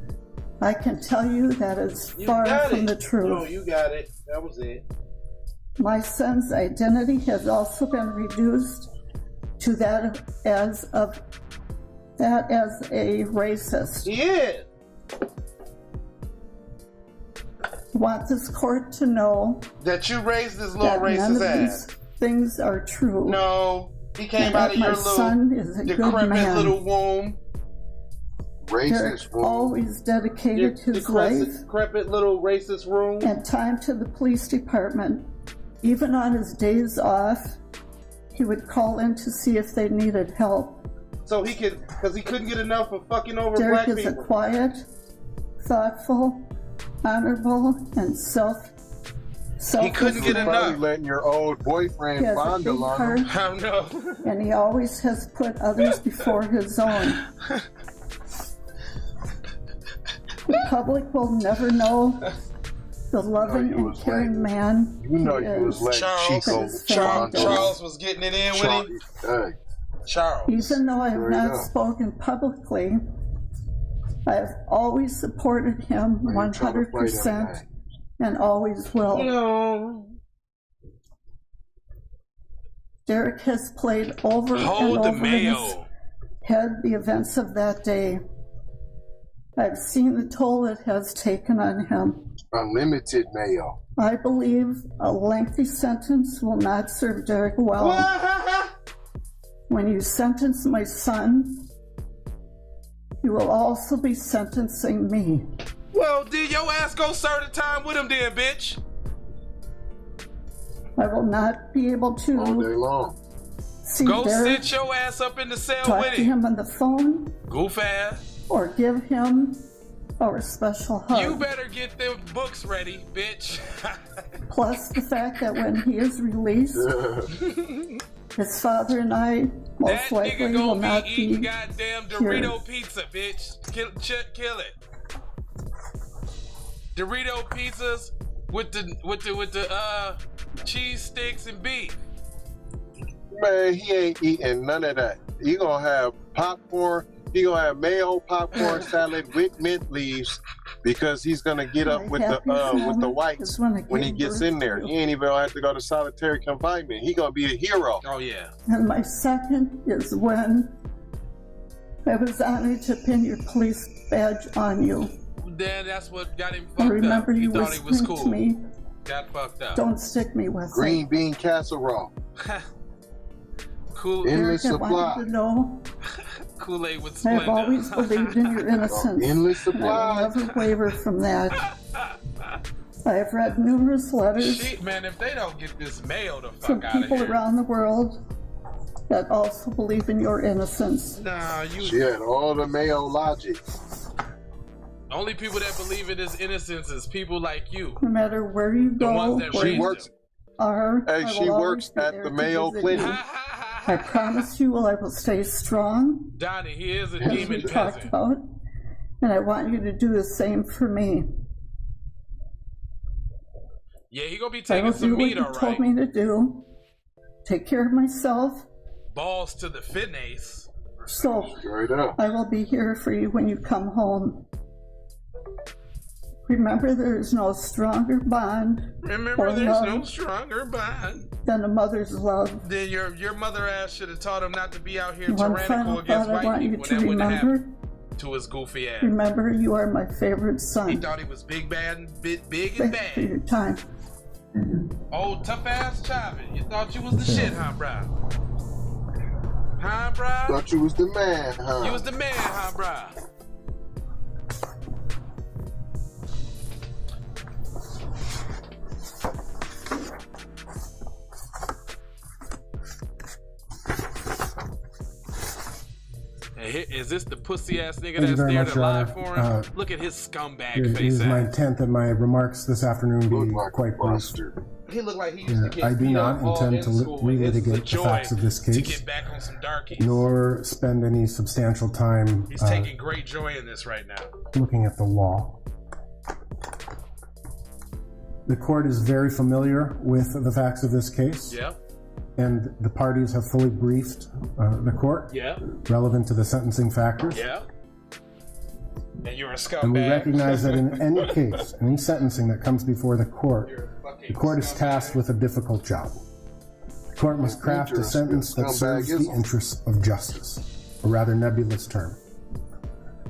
I can tell you that is far from the truth. No, you got it. That was it. My son's identity has also been reduced to that as a racist. He is. I want this court to know that you raised this little that racist none of ass. these things are true. No, he came And out that of your my son is a little good decrepit man. little womb. Derek always dedicated his life Decrepit little racist room. and time to the police department. Even on his days off, he would call in to see if they needed help. So he could, because he couldn't get enough of fucking over Derek black is people. a quiet, thoughtful, honorable, and He couldn't get enough. Letting your old boyfriend He has a fondle big on heart, him. I know. and he always has put others before his own. The public will never know the loving and caring man You know you was letting Chico Charles was getting it in with him. Charles. Even though I have Straight not up. spoken publicly, I have always supported him 100% and always will. No. Derek has played over and over in his head the events of that day. I've seen the toll it has taken on him. Unlimited mayo. I believe a lengthy sentence will not serve Derek well. When you sentence my son, you will also be sentencing me. Well, did your ass go serve the time with him then, bitch? I will not be able to all day long. See Go Derek, sit your ass up in the cell talk with to him. him on the phone, Goof ass. or give him our special hug. You better get them books ready, bitch. Plus the fact that when he is released, his father and I most likely will not be eating goddamn Dorito pizza, bitch. Kill it. Dorito pizzas with the cheese sticks and beef. Man, he ain't eating none of that. He gonna have popcorn. He gonna have mayo popcorn salad with mint leaves because he's gonna get up with the whites when he gets in there. He ain't even gonna have to go to solitary confinement. He gonna be a hero. Oh yeah. And my second is when I was honored to pin your police badge on you. Then that's what got him I fucked remember up. He you thought he was whispering cool. to me, Got fucked up. "Don't stick me with Green it." bean casserole. Cool. Endless Derek, I supply. want you to know Kool-Aid with I Splenda. have always believed in your innocence. Endless and I will supply. never waver from that. I have read numerous letters Shit, man, if they don't get this mail the from fuck out of people here. around the world that also believe in your innocence. Nah, She had all the mayo logic. only people that believe in his innocence is people like you. No matter where you The go, ones that where raised you works- him. are, Hey, I she will works always be at there the to Mayo visit Clinic. you. I promise you I will stay strong, Donnie, he is a as we demon talked peasant. about, and I want you to do the same for me. Yeah, he gonna be I taking will some do what meat, you alright. told me to do. Take care of myself, Balls to the fitness. so Straight up. I will be here for you when you come home. Remember, there is no stronger bond Remember, or there's love no stronger bond. than a mother's love. Then your mother ass should have taught him not to be out here One tyrannical final against thought I white want you people. to That wouldn't happen. remember to his goofy ass. Remember, you are my favorite son. He thought he was big and Thanks for bad. your time. Old tough ass Chauvin. You thought you was the shit, huh, bro? Huh, bro? Thought you was the man, huh? You was the man, huh, bro? Is this the pussy ass nigga that's there to lie for him? Look at his scumbag face. It is my intent that my remarks this afternoon be quite brief. He looked like he used to get I do not intend to relitigate the facts of this case, to get back on some darkies. nor spend any substantial time He's taking great joy in this right now. looking at the law. The court is very familiar with the facts of this case. Yep. And the parties have fully briefed the court relevant to the sentencing factors. Yeah. And you're a scumbag. And we recognize that in any case, any sentencing that comes before the court is tasked with a difficult job. The court must craft a sentence that serves the interests of justice, a rather nebulous term.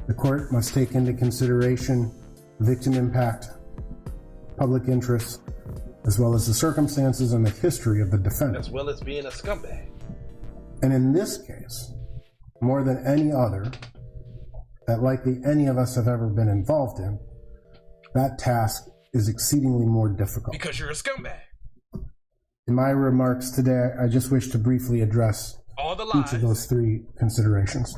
The court must take into consideration victim impact, public interest, as well as the circumstances and the history of the defendant. As well as being a scumbag. And in this case, more than any other that likely any of us have ever been involved in, that task is exceedingly more difficult. Because you're a scumbag. In my remarks today, I just wish to briefly address all the each of those three considerations.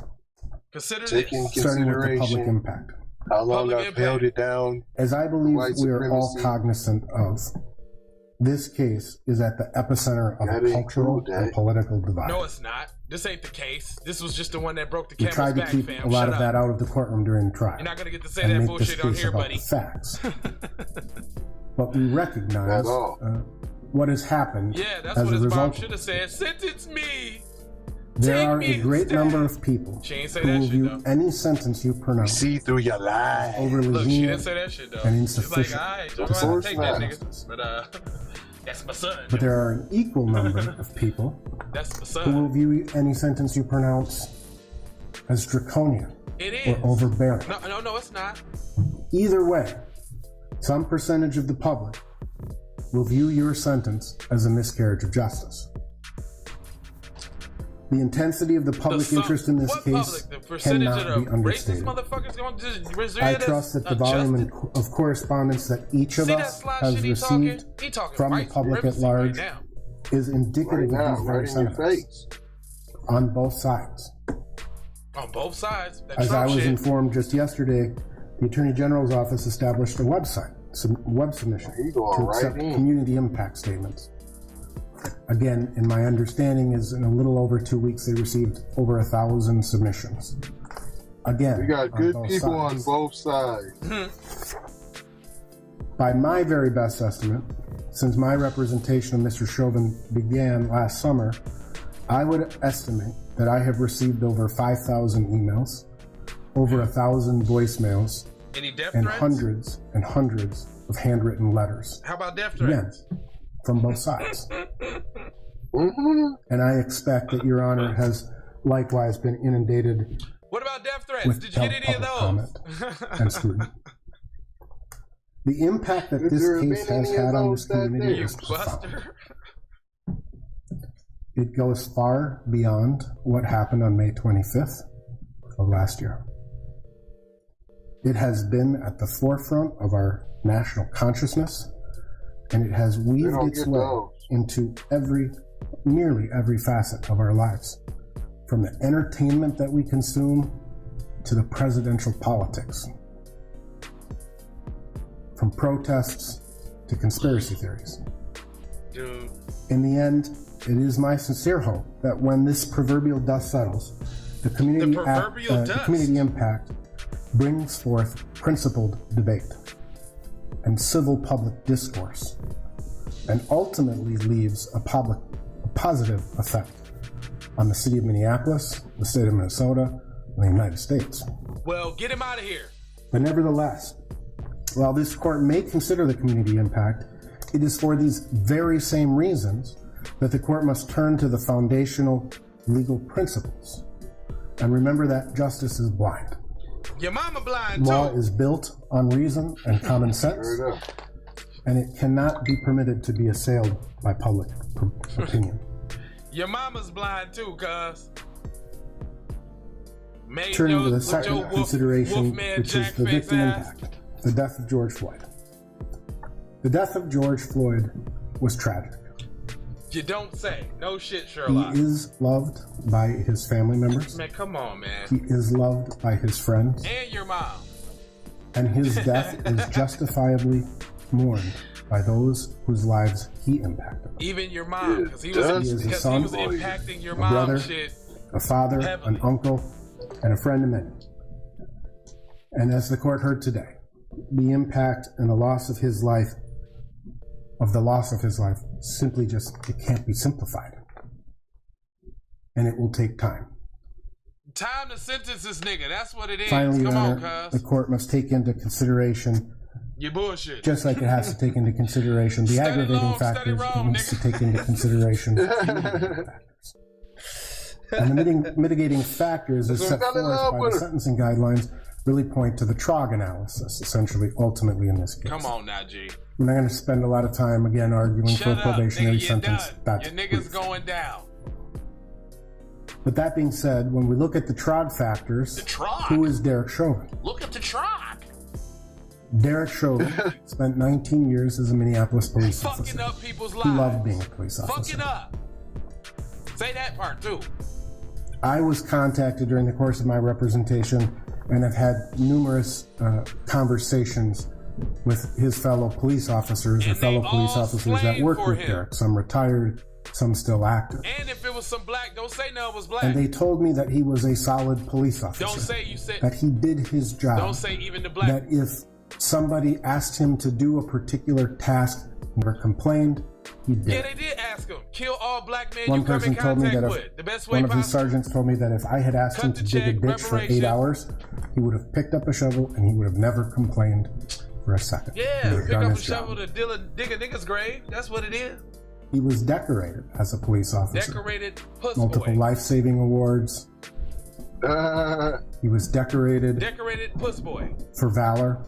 Taking starting with the public impact. How long I've held it down. As I believe we are all cognizant of, this case is at the epicenter of a cultural and political divide. No, it's not. This ain't the case. This was just the one that broke the We camel's tried to back, keep fam. a lot Shut of up. that out of the courtroom during the trial. You're not gonna get to say and that make bullshit this on case here, about buddy. the facts. But we recognize what has happened Yeah, that's as what a his mom result. should have said. Sentence me. There are a great number of people She ain't say who that will shit, view though. any sentence you pronounce See through your lies. overly Look, she lenient didn't say that shit though. and She's like, insufficient. alright, to don't have to say take that facts. nigga. But that's my son. But there are an equal number of people That's my who son. will view any sentence you pronounce as draconian It or is. overbearing. No, it's not. Either way, some percentage of the public will view your sentence as a miscarriage of justice. The intensity of the public interest in this case The percentage cannot of be the racist understated. motherfuckers going to just reserve I trust that the volume of correspondence that each of See that us sly has shit he received talking? He talking from the white public at supremacy large right now. is indicative Right now, of these very right in your sentiments on both sides. On both sides. That As I Trump was shit. informed just yesterday, the Attorney General's office established a website, some web submission to right accept in. community impact statements. Again, in my understanding is in a little over 2 weeks, they received over 1,000 submissions. Again, We got on good both people sides. on both sides. By my very best estimate, since my representation of Mr. Chauvin began last summer, I would estimate that I have received over 5,000 emails, over 1,000 voicemails, Any death and threats? hundreds of handwritten letters. How about death Again, threats? from both sides. And I expect that Your Honor has likewise been inundated What about death threats? with Did you get any of public those? comment and scrutiny. The impact that Has this there case been has any of had on those this community You is profound. buster. It goes far beyond what happened on May 25th of last year. It has been at the forefront of our national consciousness, and it has weaved don't its get way those. into nearly every facet of our lives, from the entertainment that we consume to the presidential politics, from protests to conspiracy theories. Dude. In the end, it is my sincere hope that when this proverbial dust settles, the community, the community impact brings forth principled debate and civil public discourse, and ultimately leaves a positive effect on the city of Minneapolis, the state of Minnesota, and the United States. Well, get him out of here. But nevertheless, while this court may consider the community impact, it is for these very same reasons that the court must turn to the foundational legal principles and remember that justice is blind. Your mama blind too. Law is built on reason and common sense, and it cannot be permitted to be assailed by public opinion. Your mama's blind too, cuz. Turning to the second consideration, which is the victim impact, the death of George Floyd. The death of George Floyd was tragic. You don't say. No shit, Sherlock. He is loved by his family members. Man, come on, man. He is loved by his friends. And your mom. And his death is justifiably mourned by those whose lives he impacted. Even your mom, because he was impacting your a mom brother, shit. A father, heavily. An uncle, and a friend of many. And as the court heard today, the impact and the loss of his life, simply just, it can't be simplified. And it will take time. Time to sentence this nigga. That's what it is. Finally, Come Your on, Honor, cuz. the court must take into consideration, You bullshit. just like it has to take into consideration the aggravating factors, it needs to take into consideration the mitigating factors. And the mitigating factors as set forth by the sentencing guidelines really point to the TROG analysis, essentially, ultimately in this case. Come on now, G. We're not going to spend a lot of time, again, arguing for a probationary sentence. Your nigga's going down. But that being said, when we look at the TROG factors, who is Derek Chauvin? Look at the TROG. Derek Chauvin spent 19 years as a Minneapolis police officer. Fucking up people's lives. He loved being a police officer. Fucking up. Say that part too. I was contacted during the course of my representation and have had numerous conversations with his fellow police officers or fellow police officers that work with Derek. Some retired, some still active. And if it was some black, don't say no, it was black. And they told me that he was a solid police officer. Don't say you said. That he did his job. Don't say even the black. That if somebody asked him to do a particular task, he never complained. He did. Yeah, they did ask him. Kill all black men One you come person in told me contact that with. The best way one of his possible. sergeants told me that if I had asked him to dig a ditch for 8 hours, he would have picked up a shovel and he would have never complained for a second. Yeah, pick up a shovel to dig a nigga's grave. That's what it is. He was decorated as a police officer. Decorated puss Multiple boy. life-saving awards. He was decorated Puss boy. for valor.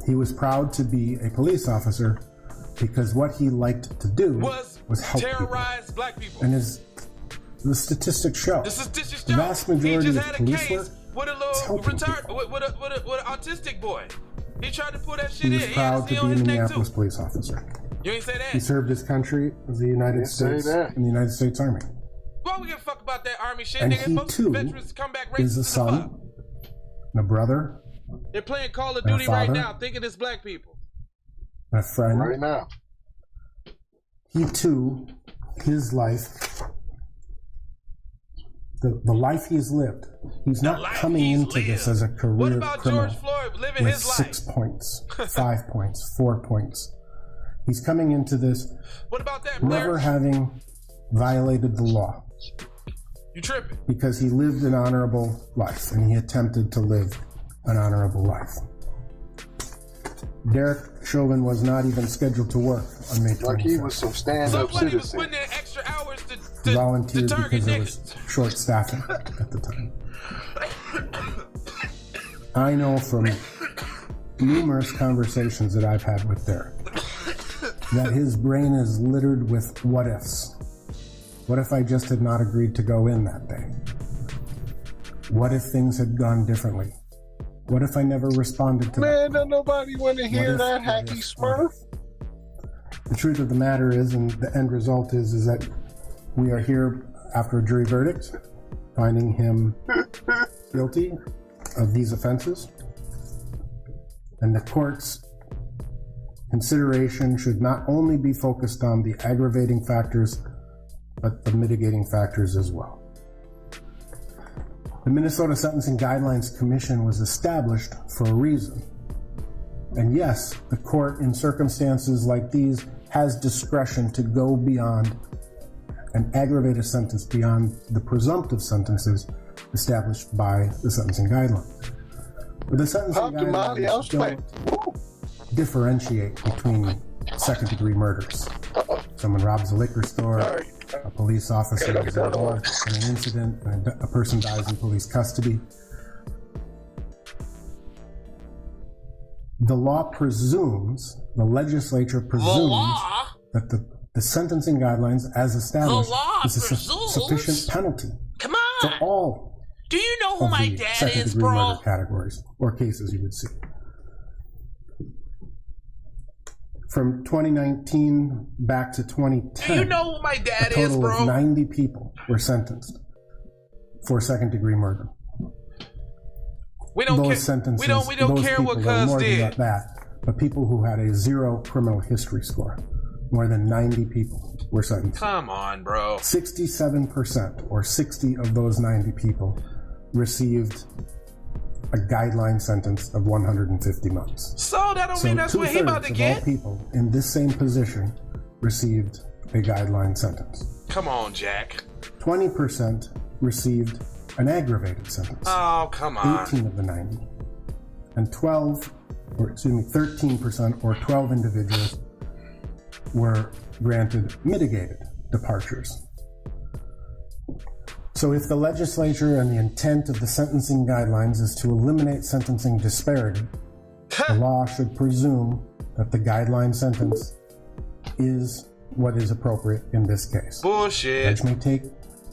He was proud to be a police officer because what he liked to do was help terrorize people. black people. And the statistics show. The vast majority of police work with a little retard, with an autistic boy. He tried to pull that shit He in. was proud to be a Minneapolis police officer. You ain't say that. He served his country as the United States in the United States Army. Well, we give a fuck about that army shit, And nigga. he Most too veterans come back racist is a as fuck. son, and a brother, They're playing Call of and a Duty right father. now, thinking it's black people. and a friend. Right now. He too, his life, the life he's lived, he's not coming into this as a career criminal with 6 points, 5 points, 4 points. He's coming into this never having violated the law. You tripping. Because he lived an honorable life and he attempted to live an honorable life. Derek Chauvin was not even scheduled to work on May 25th. Like he was some stand-up citizen. He volunteered because there was short staffing at the time. I know from numerous conversations that I've had with Derek that his brain is littered with what ifs. What if I just had not agreed to go in that day? What if things had gone differently? What if I never responded to that? Man, don't nobody want to hear that hacky smurf. The truth of the matter is, and the end result is that we are here after a jury verdict, finding him guilty of these offenses. And the court's consideration should not only be focused on the aggravating factors, but the mitigating factors as well. The Minnesota Sentencing Guidelines Commission was established for a reason. And yes, the court in circumstances like these has discretion to go beyond and aggravate a sentence beyond the presumptive sentences established by the sentencing guidelines. But the sentencing guidelines don't differentiate between second-degree murders. Someone robs a liquor store, a police officer is involved in an incident, and a person dies in police custody. the law presumes, the legislature presumes that the sentencing guidelines as established is a sufficient penalty for all Do you know who my dad is, second-degree bro? murder categories or cases you would see. From 2019 back to 2010, Do you know who my dad a total is, bro? of 90 people were sentenced for second-degree murder. We don't Those care. sentences, We don't those care what people, though, Cuz more did. than that, but people who had a 0 criminal history score, more than 90 people were sentenced. Come on, bro. 67%, or 60 of those 90 people, received a guideline sentence of 150 months. So that don't mean that's what he about to two-thirds of all get. people in this same position received a guideline sentence. Come on, Jack. 20% received an aggravated sentence. Oh, come on. 18 of the 90. And 13% or 12 individuals were granted mitigated departures. So if the legislature and the intent of the sentencing guidelines is to eliminate sentencing disparity, the law should presume that the guideline sentence is what is appropriate in this case. Bullshit. Which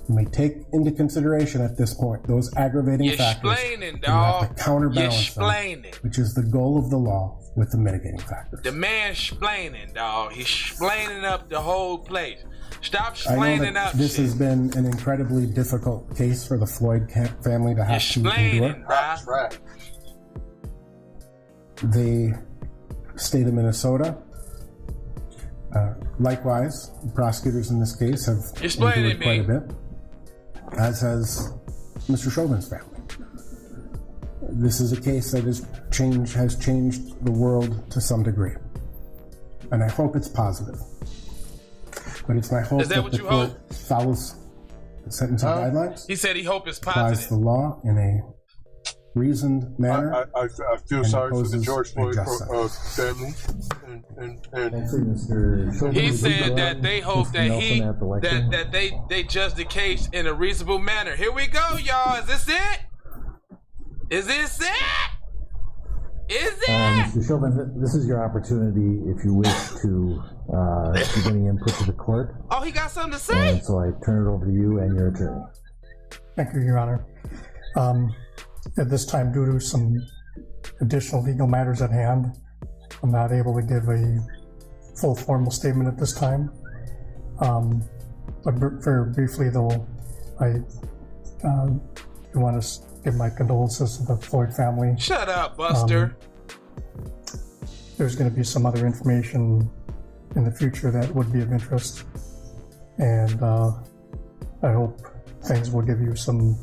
may take into consideration at this point those aggravating factors. Explaining, and you have dog. to counterbalance them, Explaining. which is the goal of the law with the mitigating factors. The man explaining, dog. He's explaining up the whole place. Stop I know explaining that up this shit. has been an incredibly difficult case for the Floyd family to have to endure. Explaining, bro. The state of Minnesota, likewise, prosecutors in this case have Explain endured it, quite a me. bit, as has Mr. Chauvin's family. This is a case that has changed the world to some degree, and I hope it's positive. But it's my hope Is that what the you court hope? follows the sentencing guidelines, He said he hope it's applies positive. the law in a reasoned manner. I feel and sorry for the imposes George a Floyd just sentence. family. He said that they hope that they judge the case in a reasonable manner. Here we go, y'all. Is this it? Is this it? Is it? Mr. Chauvin, this is your opportunity if you wish to give any input to the court. Oh, he got something to say. And so I turn it over to you and your attorney. Thank you, Your Honor. At this time, due to some additional legal matters at hand, I'm not able to give a full formal statement at this time. But very briefly, though, I want to give my condolences to the Floyd family. Shut up, Buster. There's going to be some other information in the future that would be of interest, and I hope things will give you some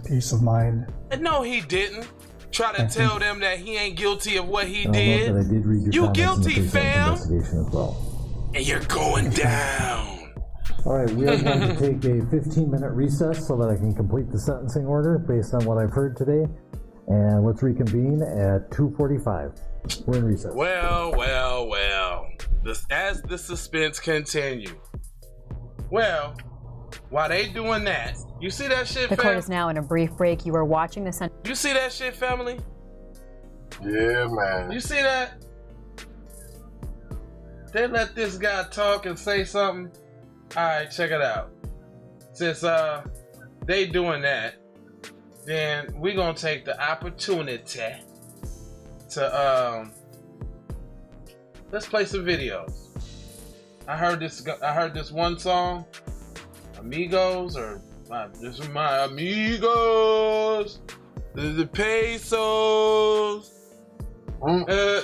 peace of mind. No, he didn't. Try to tell them that he ain't guilty of what he I'll note did. that I did read your You comments in the guilty, pre-sentence fam. investigation as well. And you're going down. All right, we are going to take a 15-minute recess so that I can complete the sentencing order based on what I've heard today. And let's reconvene at 2:45. We're in recess. Well. As the suspense continues. Well, while they doing that, you see that shit, The court fam? is now in a brief break. You are watching the sentence. You see that shit, family? Yeah, man. You see that? They let this guy talk and say something. Alright, check it out. Since they doing that, then we gonna take the opportunity to let's play some videos. I heard this one song, Amigos, or this is my amigos, the pesos.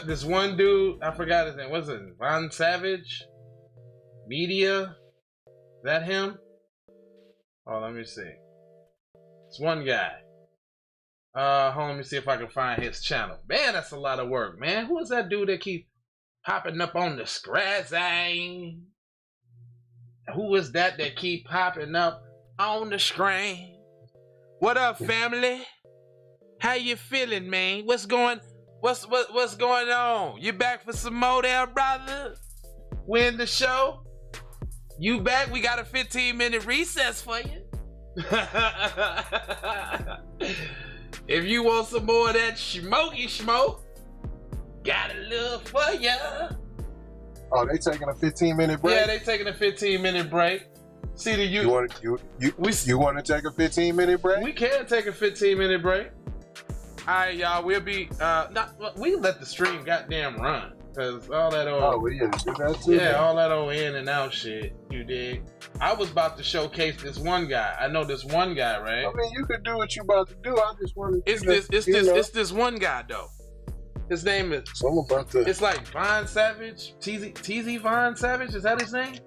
This one dude, I forgot his name. What's it? Ron Savage? Media? Is that him? Oh, let me see. It's one guy. Hold on, let me see if I can find his channel. Man, that's a lot of work, man. Who is that dude that keep popping up on the screen? Who is that keep popping up on the screen? What up, family? How you feeling, man? What's going on? You back for some more there, brother? Win the show? You back? We got a 15-minute recess for you. If you want some more of that smoky smoke, got a love for ya. Oh, they taking a 15-minute break? Yeah, they taking a 15-minute break. See the you want to take a 15-minute break? We can take a 15-minute break. All right, y'all. We'll be we let the stream goddamn run because all that old. Oh, we didn't do that too. Yeah, all that old in and out shit. You dig? I was about to showcase this one guy. I know this one guy, right? I mean, you could do what you about to do. I just wanted. It's this one guy though. His name is. So I'm about to. It's like Von Savage, TZ Von Savage. Is that his name?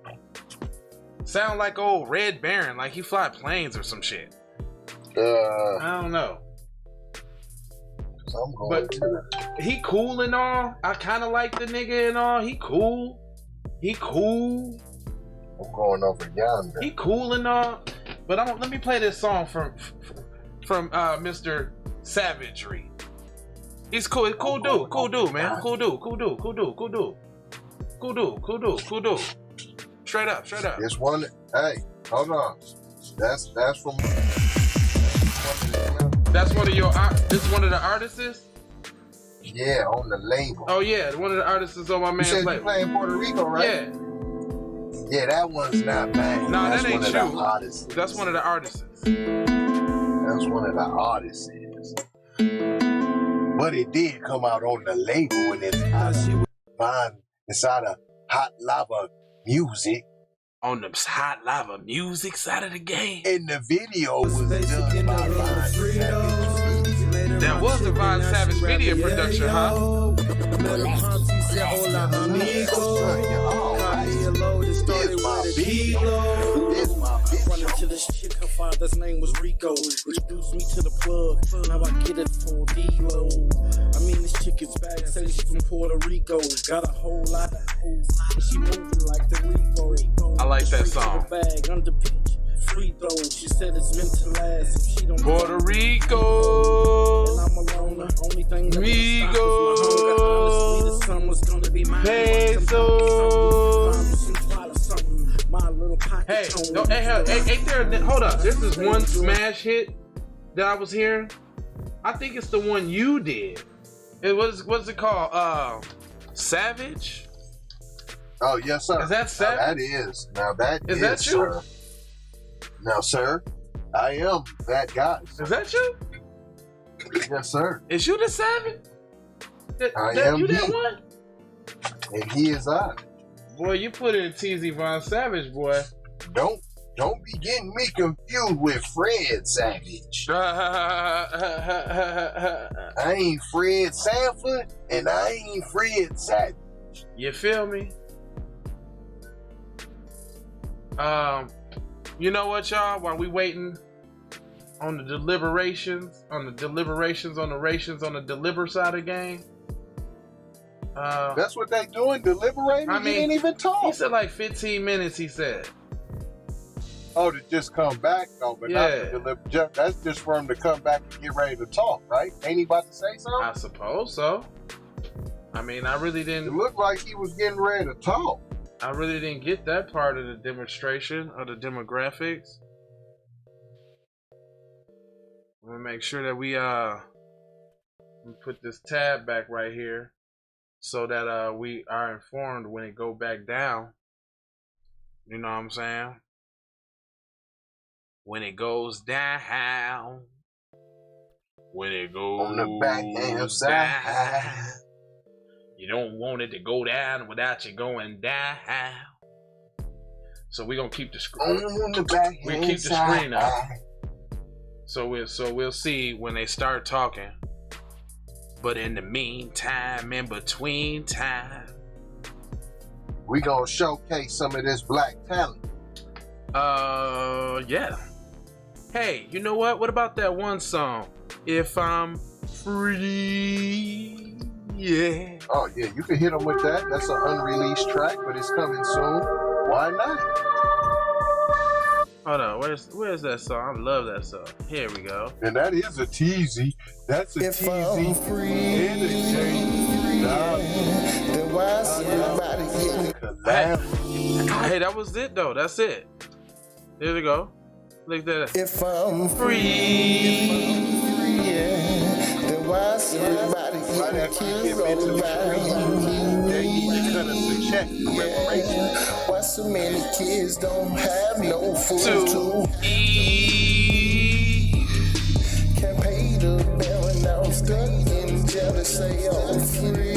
Sound like old Red Baron, like he fly planes or some shit. I don't know. But he cool and all. I kind of like the nigga and all. He cool. I'm going over yonder. He cool and all. But let me play this song from Mr. Savagery. He's cool. Cool dude, man. Cool dude. Straight up. It's one. Hey, hold on. That's from. That's one of your. It's one of the artists. Yeah, on the label. Oh yeah, one of the artists on my man's label. You playing Puerto Rico, right? Yeah. Yeah, that one's not bad. No, that ain't you. Artists. That's one of the artists. That's one of the artists. But it did come out on the label when it's out of Hot Lava Music. On the Hot Lava Music side of the game. And the video was done by Von Savage. That was the Von Savage video production, huh? Running to this chick, her father's name was Rico. Introduced me to the plug, now I get it for D-Lo. I mean, this chick is bad, say she's from Puerto Rico. Got a whole lot of hoes, she moving like the Rico. I like that song. Bag, under pitch, free throw. She said it's meant to last. If she don't Puerto Rico. And I'm alone, the only thing that the summer's gonna be mine. Hey, ain't there? Hold up, this is one smash hit that I was hearing. I think it's the one you did. What's it called? Savage. Oh yes, sir. Is that Savage? That is. Now that is that you? Sir. Now, sir, I am that guy. Is that you? Yes, sir. Is you the Savage? I am you he. that one? And he is I. Boy, you put in TZ Von Savage, boy. Don't be getting me confused with Fred Savage. I ain't Fred Sanford, and I ain't Fred Savage. You feel me? You know what, y'all? While we waiting on the deliberations, on the deliver side of the game. That's what they doing, deliberating? I mean, he ain't even talk. He said like 15 minutes, he said. Oh, to just come back, though, but not to deliver. That's just for him to come back and get ready to talk, right? Ain't he about to say something? I suppose so. I mean, I really didn't. It looked like he was getting ready to talk. I really didn't get that part of the demonstration of the demographics. I'm gonna make sure that we put this tab back right here so that we are informed when it go back down. You know what I'm saying? When it goes down. When it goes on the backhand side. You don't want it to go down without you going down. So we're gonna keep the screen. We keep the screen up. So we'll see when they start talking. But in the meantime, in between time, we gonna showcase some of this black talent. Yeah. Hey, you know what? What about that one song? If I'm free. Yeah. Oh yeah, you can hit them with that. That's an unreleased track, but it's coming soon. Why not? Hold on, where's that song? I love that song. Here we go. And that is a teasy. That's a teasy. Then why everybody getting Hey, that was it though. That's it. Here we go. Look at that. If I'm free, then why everybody getting Right after you get mentally free, then you can cut us a check for reparations. Why so many kids don't have no food to eat? Can't pay the bill and now I'm stuck in jail to say I'm free.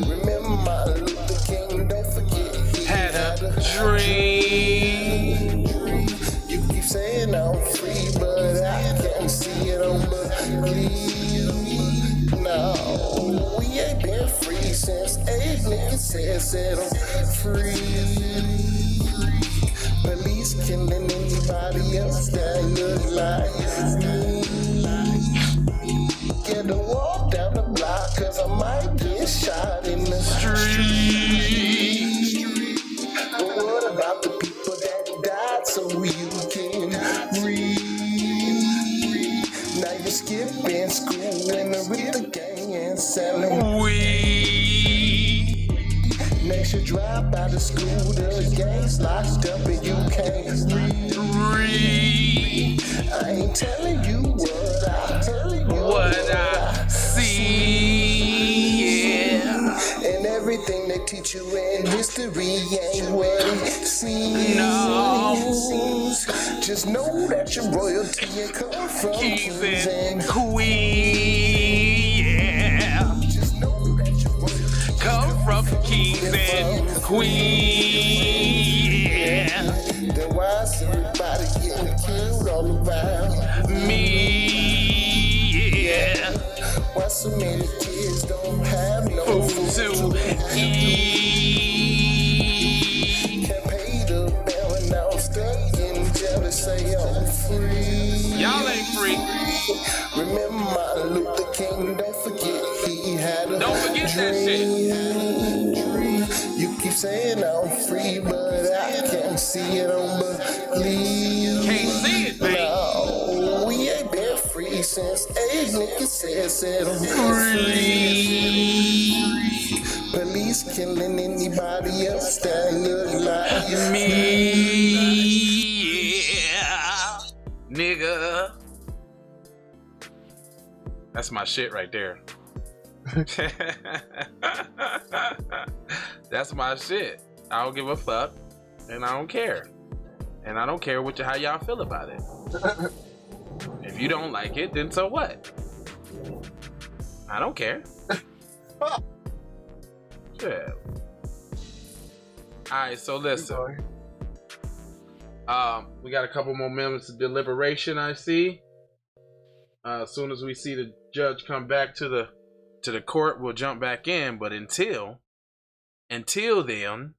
Remember Martin Luther King, don't forget he had a dream. You keep saying I'm free, but I can't see it on the screen. No, we ain't been free since Abe Lincoln said I'm free. Police killing anybody else that look like me. Get to walk down the block, cause I might get shot in the street. But what about the people that died so you can read? Now you're skipping school and with the gang and selling weed. Next you drop out of school, the gang's locked up and you can't read. I ain't telling you what I'm telling you what I see. Yeah. And everything they teach you in history ain't what it seems. No. Just know that your royalty and come from kings and queens. Yeah. Just know that your royalty come from kings and queens. Yeah. Then why is everybody getting killed all around me? Yeah. Why so many kids don't have no food to eat? Can't pay the bill and now I'm stuck in jail to say I'm free. Y'all ain't free. Remember Martin Luther King, don't forget he had a Don't forget dream. that shit. You keep saying I'm free, but I can't see it on the leave. Can't see it, man. No, we ain't been free since Abe Lincoln said I'm free. Police killing anybody else that look like me. Yeah, nigga. That's my shit right there. That's my shit. I don't give a fuck, and I don't care, and I don't care how y'all feel about it. If you don't like it, then so what? I don't care. Shit. All right, so listen. We got a couple more minutes of deliberation. I see. As soon as we see the judge come back to the court, we'll jump back in. But until then,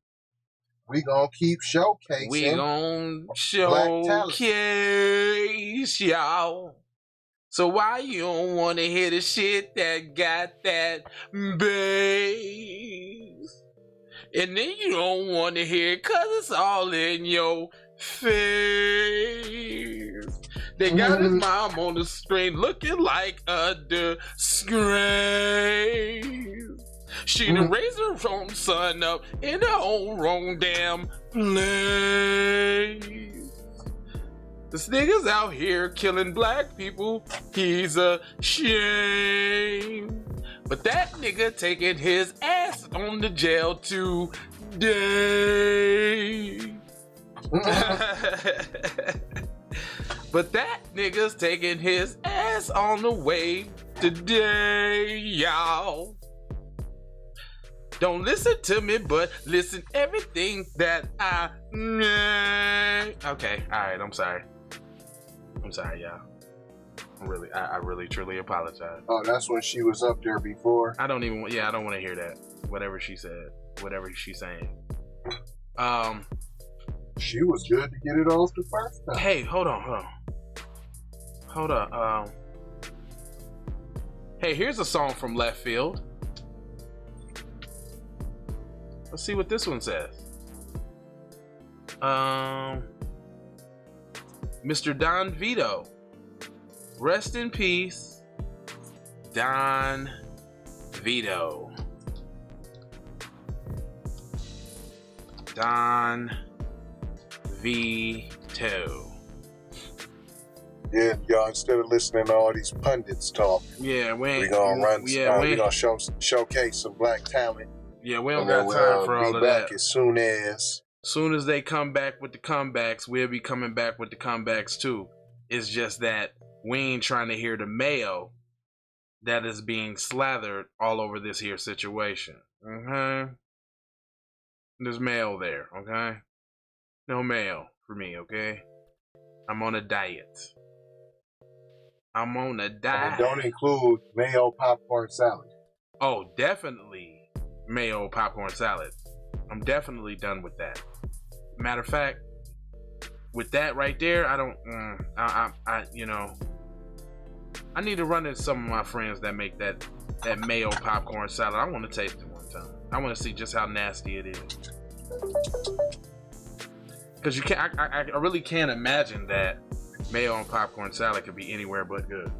we gonna keep showcasing. We gonna showcase y'all. So why you don't wanna hear the shit that got that bass? And then you don't wanna hear it cause it's all in your face. They got his mom on the screen looking like a disgrace. She done raised her own son up in her own wrong damn place. This nigga's out here killing black people. He's a shame. But that nigga taking his ass on the jail today. But that nigga's taking his ass on the way today, y'all. Don't listen to me, but listen everything that I... Okay, alright, I'm sorry. I'm sorry, y'all. I really, truly apologize. Oh, that's when she was up there before? I don't want to hear that. Whatever she said. Whatever she's saying. She was good to get it off the first time. Hey, hold on. Hey, here's a song from left field. Let's see what this one says. Mr. Don Vito. Rest in peace, Don Vito. Don Vito. Yeah, y'all, instead of listening to all these pundits talk, we're gonna showcase some black talent. Yeah, we don't got time for all of that. As soon as they come back with the comebacks, we'll be coming back with the comebacks too. It's just that we ain't trying to hear the mayo that is being slathered all over this here situation. Okay? There's mayo there, okay? No mayo for me, okay? I'm on a diet. And don't include mayo popcorn salad. Oh, definitely mayo popcorn salad. I'm definitely done with that. Matter of fact, with that right there, I don't, I need to run into some of my friends that make that mayo popcorn salad. I want to taste it one time. I want to see just how nasty it is. Because I really can't imagine that mayo and popcorn salad could be anywhere but good.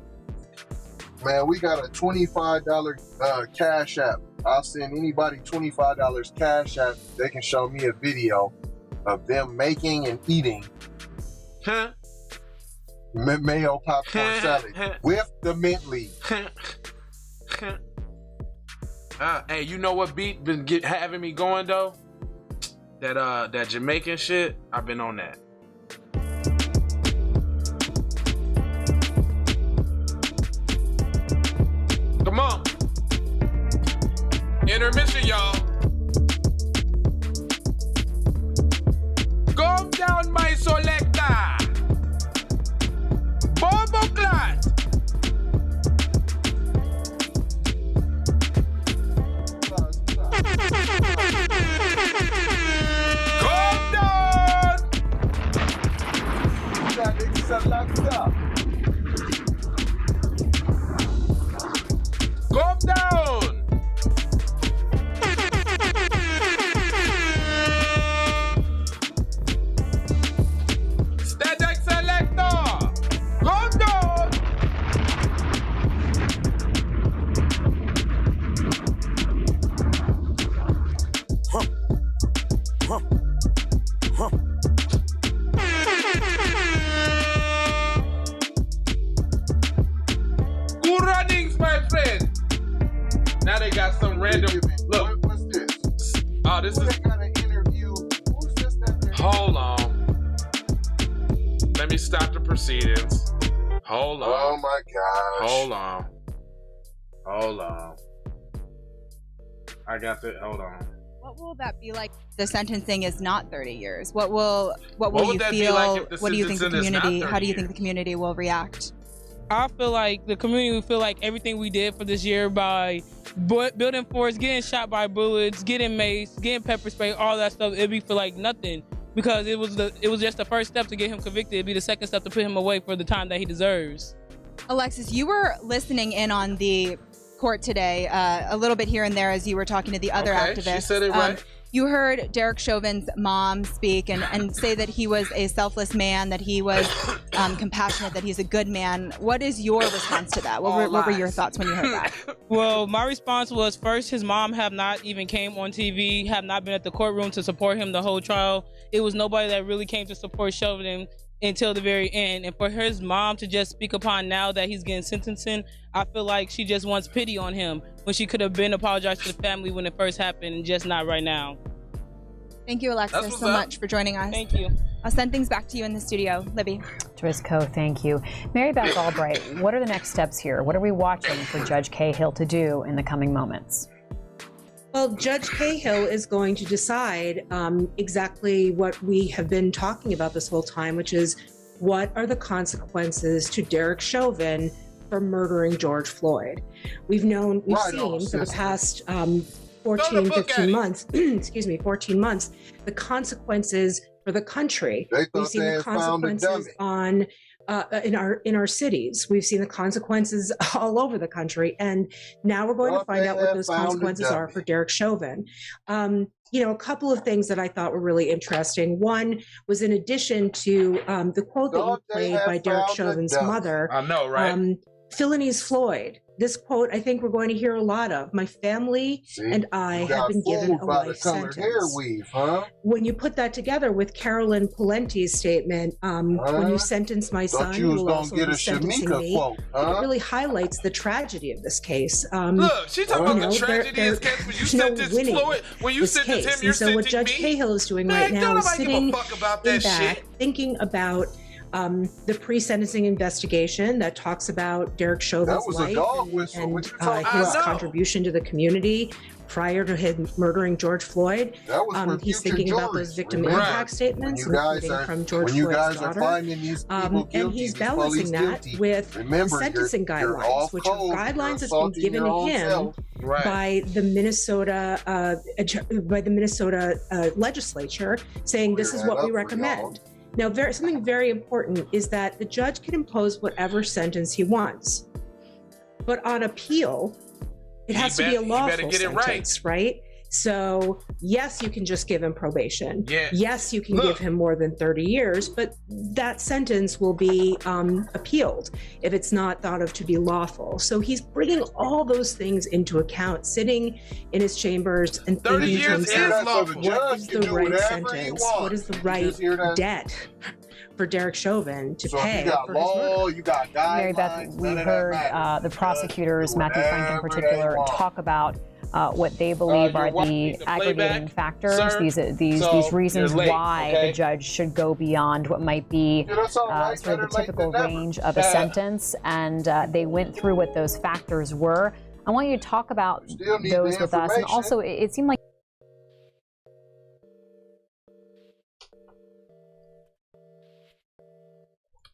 Man, we got a $25 cash app. I'll send anybody $25 cash app. They can show me a video of them making and eating mayo popcorn salad with the mint leaf. Hey, you know what beat been having me going though? That Jamaican shit. I've been on that. Come on. Intermission, y'all. Go down, my selector. Bobo Clat. Go down. Selector. Go down. Static selector. Go down. Good runnings, my friend. Now they got some random. Look. What's this? Oh, this is. Got an interview. Who's this that Hold on. Let me stop the proceedings. Hold on. Oh my gosh. Hold on. Hold on. I got the. Hold on. What will that be like? The sentencing is not 30 years. What will you that be feel? like if the What do you think the sentencing is not community? 30 How do you think years? the community will react? I feel like the community will feel like everything we did for this year by building forts, getting shot by bullets, getting mace, getting pepper spray, all that stuff, it'd be for like nothing because it was just the first step to get him convicted. It'd be the second step to put him away for the time that he deserves. Alexis, you were listening in on the court today, a little bit here and there as you were talking to the other activists. She said it right. You heard Derek Chauvin's mom speak and say that he was a selfless man, that he was compassionate, that he's a good man. What is your response to that? What were your thoughts when you heard that? Well, my response was first, his mom have not even came on TV, have not been at the courtroom to support him the whole trial. It was nobody that really came to support Chauvin until the very end. And for his mom to just speak upon now that he's getting sentencing, I feel like she just wants pity on him when she could have been apologized to the family when it first happened and just not right now. Thank you, Alexis, so much for joining us. Thank you. I'll send things back to you in the studio. Libby. Driscoe, thank you. Mary Beth Albright, what are the next steps here? What are we watching for Judge Cahill to do in the coming moments? Well, Judge Cahill is going to decide exactly what we have been talking about this whole time, which is what are the consequences to Derek Chauvin for murdering George Floyd. We've seen for the past 15 months, 14 months, the consequences for the country. We've seen the consequences on in our cities. We've seen the consequences all over the country, and now we're going to find out what those consequences are for Derek Chauvin. A couple of things that I thought were really interesting. One was in addition to the quote that you played by Derek Chauvin's mother. I know, right? Philonise Floyd. This quote, I think we're going to hear a lot of. My family and I have been given a life sentence. Hair weave, huh? When you put that together with Carolyn Palenti's statement, when you sentence my son, you will also be sentencing me. Quote, It really highlights the tragedy of this case. Look, she's talking about the tragedy of this case. When you sentence Floyd, when you sentence him, you're sentencing me. So what Judge Cahill is doing right now is sitting back, thinking about the pre-sentencing investigation that talks about Derek Chauvin's life and his contribution to the community prior to him murdering George Floyd. He's thinking about those victim impact statements, including from George Floyd's daughter. And he's balancing that with the sentencing guidelines, which are guidelines that's been given to him by the Minnesota legislature, saying this is what we recommend. Now, something very important is that the judge can impose whatever sentence he wants. But on appeal, it has to be a lawful sentence, right? So, yes, you can just give him probation. Yes, you can give him more than 30 years, but that sentence will be appealed if it's not thought of to be lawful. So he's bringing all those things into account, sitting in his chambers and 30 years is lawful. What is the right sentence? What is the right debt for Derek Chauvin to pay? You got law, you got guidelines. Mary Beth, we heard the prosecutors, Matthew Frank in particular, talk about what they believe are the aggravating factors, these reasons why the judge should go beyond what might be sort of the typical range of a sentence, and they went through what those factors were. I want you to talk about those with us, and also it seemed like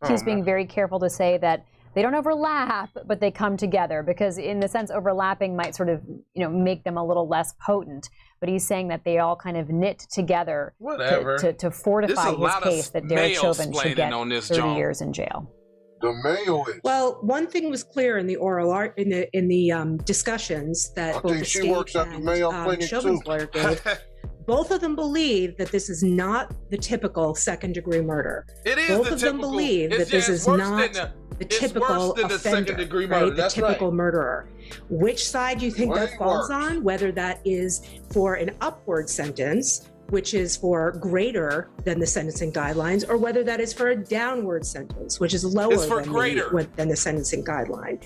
he was being very careful to say that they don't overlap, but they come together, because in the sense overlapping might sort of, make them a little less potent. But he's saying that they all kind of knit together to fortify his case that Derek Chauvin should get 30 years in jail. The mail is. Well, one thing was clear in the oral art in the discussions that both the state and Chauvin's lawyer gave. Both of them believe that this is not the typical second-degree murder. It is both of them believe that this is not the typical offender, right? The typical murderer. Which side do you think that falls on? Whether that is for an upward sentence, which is for greater than the sentencing guidelines, or whether that is for a downward sentence, which is lower than the sentencing guideline.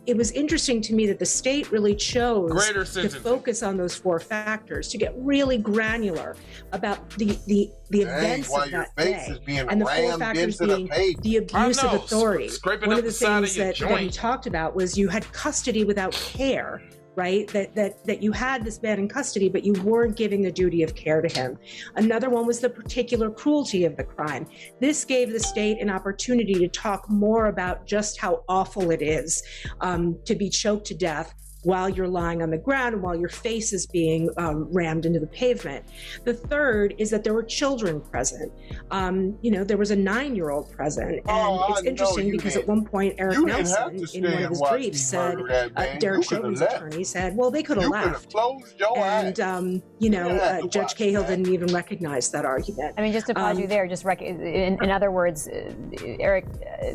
It was interesting to me that the state really chose to focus on those four factors, to get really granular about the events of that day. And the four factors being the abuse of authority. One of the things that he talked about was you had custody without care. Right? That you had this man in custody, but you weren't giving the duty of care to him. Another one was the particular cruelty of the crime. This gave the state an opportunity to talk more about just how awful it is to be choked to death while you're lying on the ground and while your face is being rammed into the pavement. The third is that there were children present. There was a 9-year-old present. And it's interesting because at one point, Eric Nelson, in one of his briefs, said, Derek Chauvin's attorney said, well, they could have left. And, Judge Cahill didn't even recognize that argument. I mean, just to pause you there, in other words, Eric,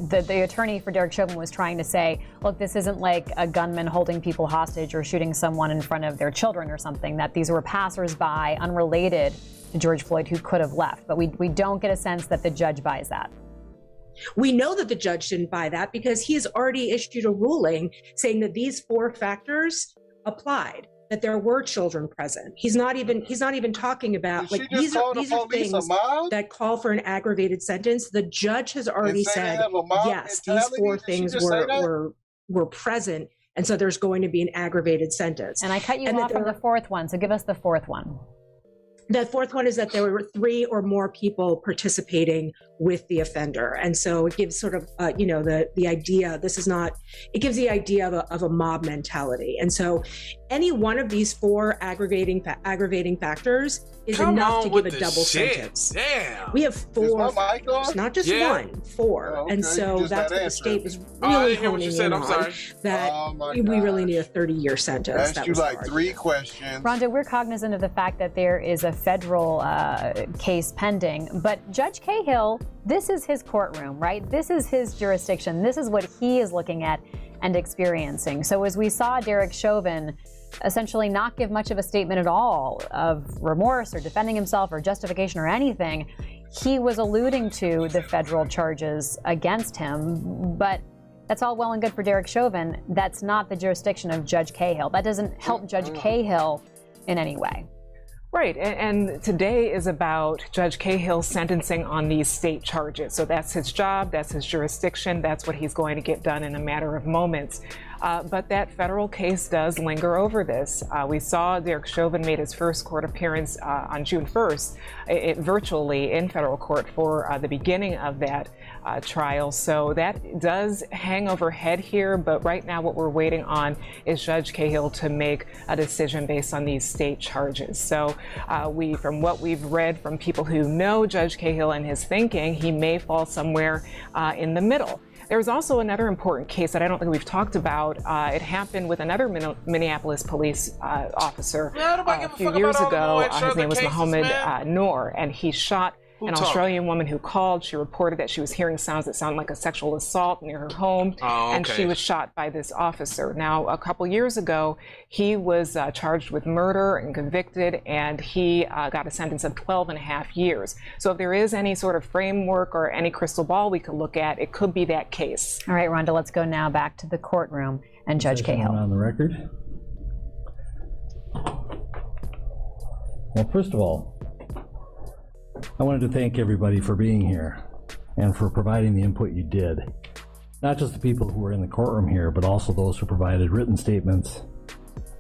the attorney for Derek Chauvin was trying to say, look, this isn't like a gunman holding people hostage or shooting someone in front of their children or something, that these were passersby unrelated to George Floyd who could have left. But we don't get a sense that the judge buys that. We know that the judge didn't buy that because he has already issued a ruling saying that these four factors applied, that there were children present. He's not even talking about, like, these are things that call for an aggravated sentence. The judge has already said, yes, these four things were present. And so there's going to be an aggravated sentence. And I cut you off from the fourth one, so give us the fourth one. The fourth one is that there were 3 or more people participating with the offender. And so it gives sort of, the idea, it gives the idea of a mob mentality. And so any one of these 4 aggravating factors is enough to give a double sentence. Damn. We have 4 factors, not just 1, 4. Okay, and so that's what the state was really honing in on, that we really need a 30-year sentence. Asked you like 3 questions. Rhonda, we're cognizant of the fact that there is a federal case pending, but Judge Cahill This is his courtroom, right? This is his jurisdiction. This is what he is looking at and experiencing. So as we saw Derek Chauvin essentially not give much of a statement at all of remorse or defending himself or justification or anything, he was alluding to the federal charges against him. But that's all well and good for Derek Chauvin. That's not the jurisdiction of Judge Cahill. That doesn't help Judge Cahill in any way. Right, and today is about Judge Cahill's sentencing on these state charges. So that's his job, that's his jurisdiction, that's what he's going to get done in a matter of moments. But that federal case does linger over this. We saw Derek Chauvin made his first court appearance on June 1st, virtually in federal court for the beginning of that trial. So that does hang overhead here, but right now what we're waiting on is Judge Cahill to make a decision based on these state charges. So from what we've read from people who know Judge Cahill and his thinking, he may fall somewhere in the middle. There's also another important case that I don't think we've talked about. It happened with another Minneapolis police officer a few years ago. His name was Mohammed Noor, and he shot an Australian woman who called. She reported that she was hearing sounds that sounded like a sexual assault near her home, and she was shot by this officer. Now, a couple years ago, he was charged with murder and convicted, and he got a sentence of 12.5 years. So if there is any sort of framework or any crystal ball we could look at, it could be that case. All right, Rhonda, let's go now back to the courtroom and Judge Cahill. On the record. Well, first of all, I wanted to thank everybody for being here and for providing the input you did. Not just the people who were in the courtroom here, but also those who provided written statements,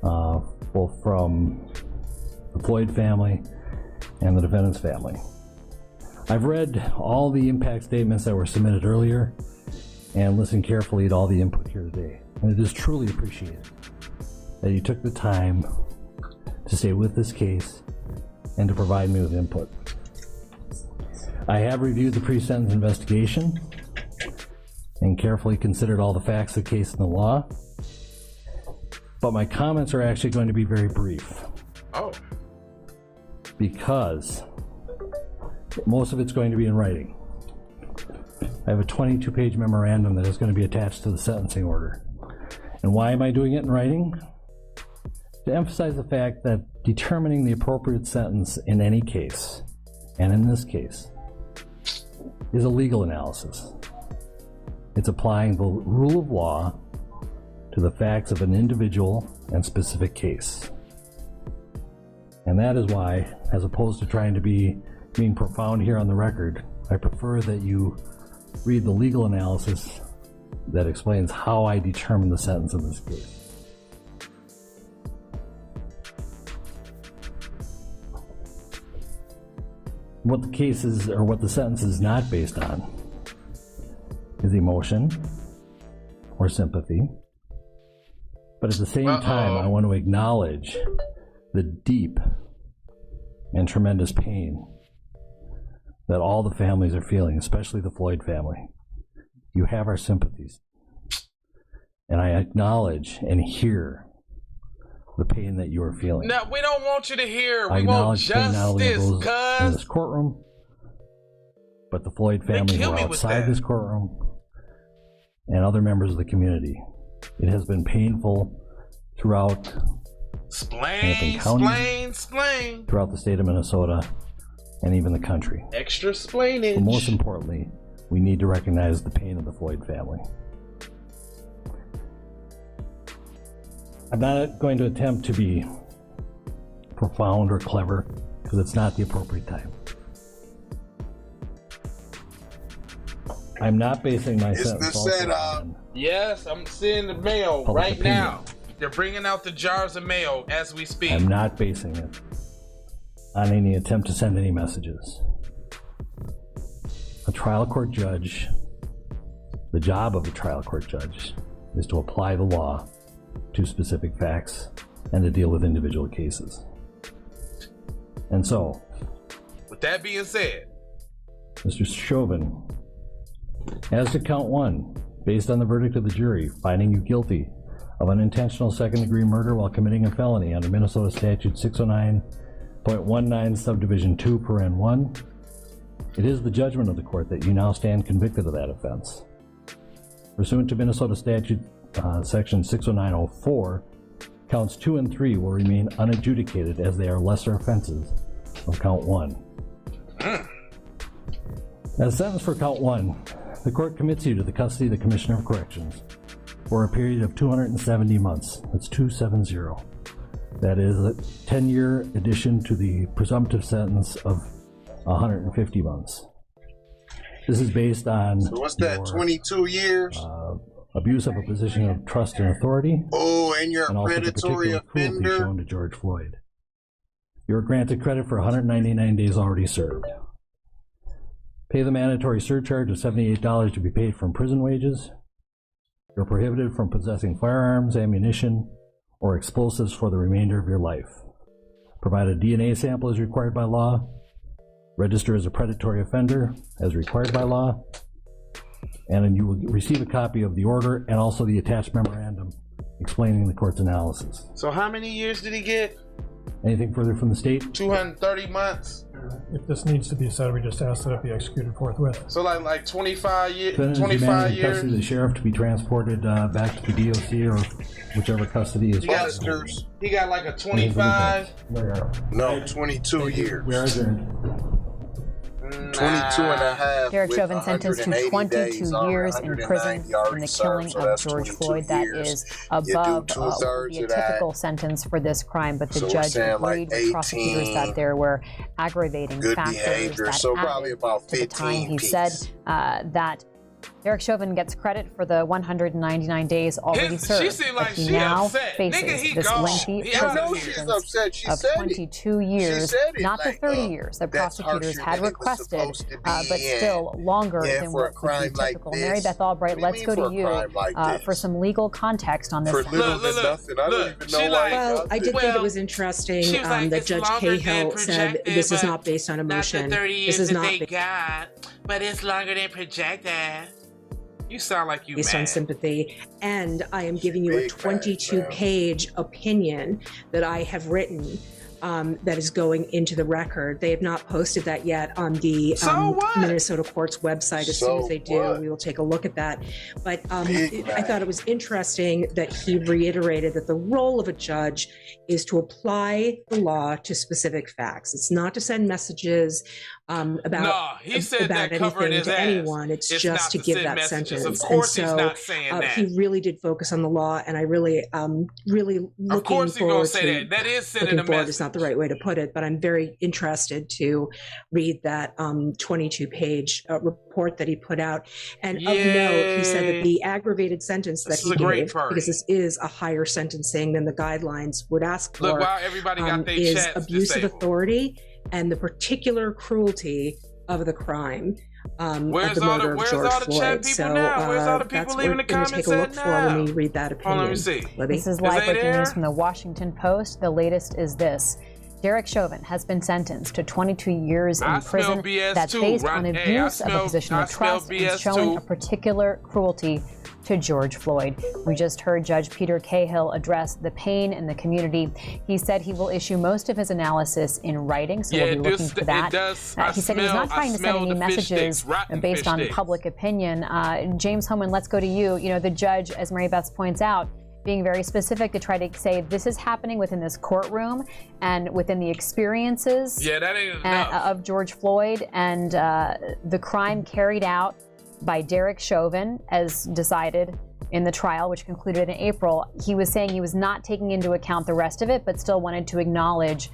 both from the Floyd family and the defendant's family. I've read all the impact statements that were submitted earlier and listened carefully to all the input here today. And it is truly appreciated that you took the time to stay with this case and to provide me with input. I have reviewed the pre-sentence investigation and carefully considered all the facts of the case and the law, but my comments are actually going to be very brief. Oh. Because most of it's going to be in writing. I have a 22-page memorandum that is going to be attached to the sentencing order. And why am I doing it in writing? To emphasize the fact that determining the appropriate sentence in any case, and in this case, is a legal analysis. It's applying the rule of law to the facts of an individual and specific case. And that is why, as opposed to trying to being profound here on the record, I prefer that you read the legal analysis that explains how I determine the sentence in this case. What the case is, or what the sentence is not based on, is emotion or sympathy. But at the same time, I want to acknowledge the deep and tremendous pain that all the families are feeling, especially the Floyd family. You have our sympathies. And I acknowledge and hear the pain that you are feeling. No, we don't want you to hear. I We want acknowledge pain not only of justice, those in cuz. this courtroom, but the Floyd family who are outside this courtroom and other members of the community. It has been painful throughout Hennepin County, throughout the state of Minnesota, and even the country. Extra splainage. But most importantly, we need to recognize the pain of the Floyd family. I'm not going to attempt to be profound or clever, because it's not the appropriate time. I'm not basing my sentence also on Yes, I'm seeing the mail public right opinion. now. They're bringing out the jars of mail as we speak. I'm not basing it on any attempt to send any messages. A trial court judge, the job of a trial court judge is to apply the law to specific facts and to deal with individual cases. And so, With that being said, Mr. Chauvin, as to count one, based on the verdict of the jury finding you guilty of unintentional second-degree murder while committing a felony under Minnesota Statute 609.19 subdivision 2 paren 1, It is the judgment of the court that you now stand convicted of that offense. Pursuant to Minnesota statute section 60904, counts 2 and 3 will remain unadjudicated as they are lesser offenses of count 1. As sentenced for count 1, the court commits you to the custody of the Commissioner of Corrections for a period of 270 months. That's 270. That is a 10-year addition to the presumptive sentence of 150 months. This is based on So what's that, 22 years? Abuse of a position of trust and authority. Oh, and you're and a also the predatory particular cruelty offender? shown to George Floyd. You are granted credit for 199 days already served. Pay the mandatory surcharge of $78 to be paid from prison wages. You're prohibited from possessing firearms, ammunition, or explosives for the remainder of your life. Provide a DNA sample as required by law. Register as a predatory offender as required by law. And then you will receive a copy of the order and also the attached memorandum explaining the court's analysis. So how many years did he get? Anything further from the state? 230 months. If this needs to be said, we just ask that it be executed forthwith. So like 25 years. Defendant is 25 demanded in years. custody of the sheriff to be transported back to the DOC or whichever custody is possible. He got like a 25. No, 22 years. We are adjourned. 22 and a half. Derek with Chauvin sentenced to 180 22 days, years in 190 prison in the already killing served, so of that's George 22 Floyd. That years. is You do above what would two-thirds be a of that. typical sentence for this crime, but the So we're judge saying like agreed with prosecutors 18, that there were aggravating good factors behavior, that so added probably about to the time. 15 He piece. said that Derek Chauvin gets credit for the 199 days already served. She seemed like but he she now upset. faces Nigga, he this gone. lengthy He prison out of No, she's sentence upset. She of said 22 it. years, She said it not like, the 30 years that that's prosecutors harsher had than it was requested, supposed to be, but still longer yeah, than for a what would crime be like typical. this. Mary Beth Albright, What do you let's mean go for to a you crime like for some legal context on this. For little than nothing. I don't even know why. Well, I did think it was interesting she was like, that it's Judge longer than Cahill said projected, this is but not based on emotion. Not the 30 years This is that not they got, but it's longer than projected. You sound like you based mad. on sympathy, and I am giving you a Big 22-page opinion that I have written that is going into the record. They have not posted that yet on the Minnesota court's website. As soon as they do, we will take a look at that. But I thought it was interesting that he reiterated that the role of a judge is to apply the law to specific facts. It's not to send messages about he said about that covering anything his to ass. anyone. It's It's just not to to give send that messages. sentence. Of course and he's so, not saying that. he really did focus on the law, and I really, really looking Of course he's gonna forward say to that. That is sending looking a forward message. is not the right way to put it, but I'm very interested to read that 22-page report that he put out. And of note, he said that the aggravated sentence that This is he a great gave, part. because this is a higher sentencing than the guidelines would ask for, Look, wow, everybody got their is chats abuse of disabled. authority and the particular cruelty of the crime. Where's of the all murder the of where's George all the Floyd. chat people So now? Where's all the people that's leaving the what we're gonna comments take a at look for now? when we read that opinion. Hold on, let me see. Libby? This is they live breaking there? news from the Washington Post. The latest is this. Derek Chauvin has been sentenced to 22 years in I smell prison. BS That's too, based right? on Hey, abuse of a position I of smell trust and BS showing too. a particular cruelty to George Floyd. We just heard Judge Peter Cahill address the pain in the community. He said he will issue most of his analysis in writing, so we'll be looking for that. He said he's not trying to send any messages based on public opinion. James Homan, let's go to you. You know, the judge, as Mary Beth points out, being very specific to try to say this is happening within this courtroom and within the experiences that ain't enough. of George Floyd and the crime carried out by Derek Chauvin as decided in the trial, which concluded in April. He was saying he was not taking into account the rest of it, but still wanted to acknowledge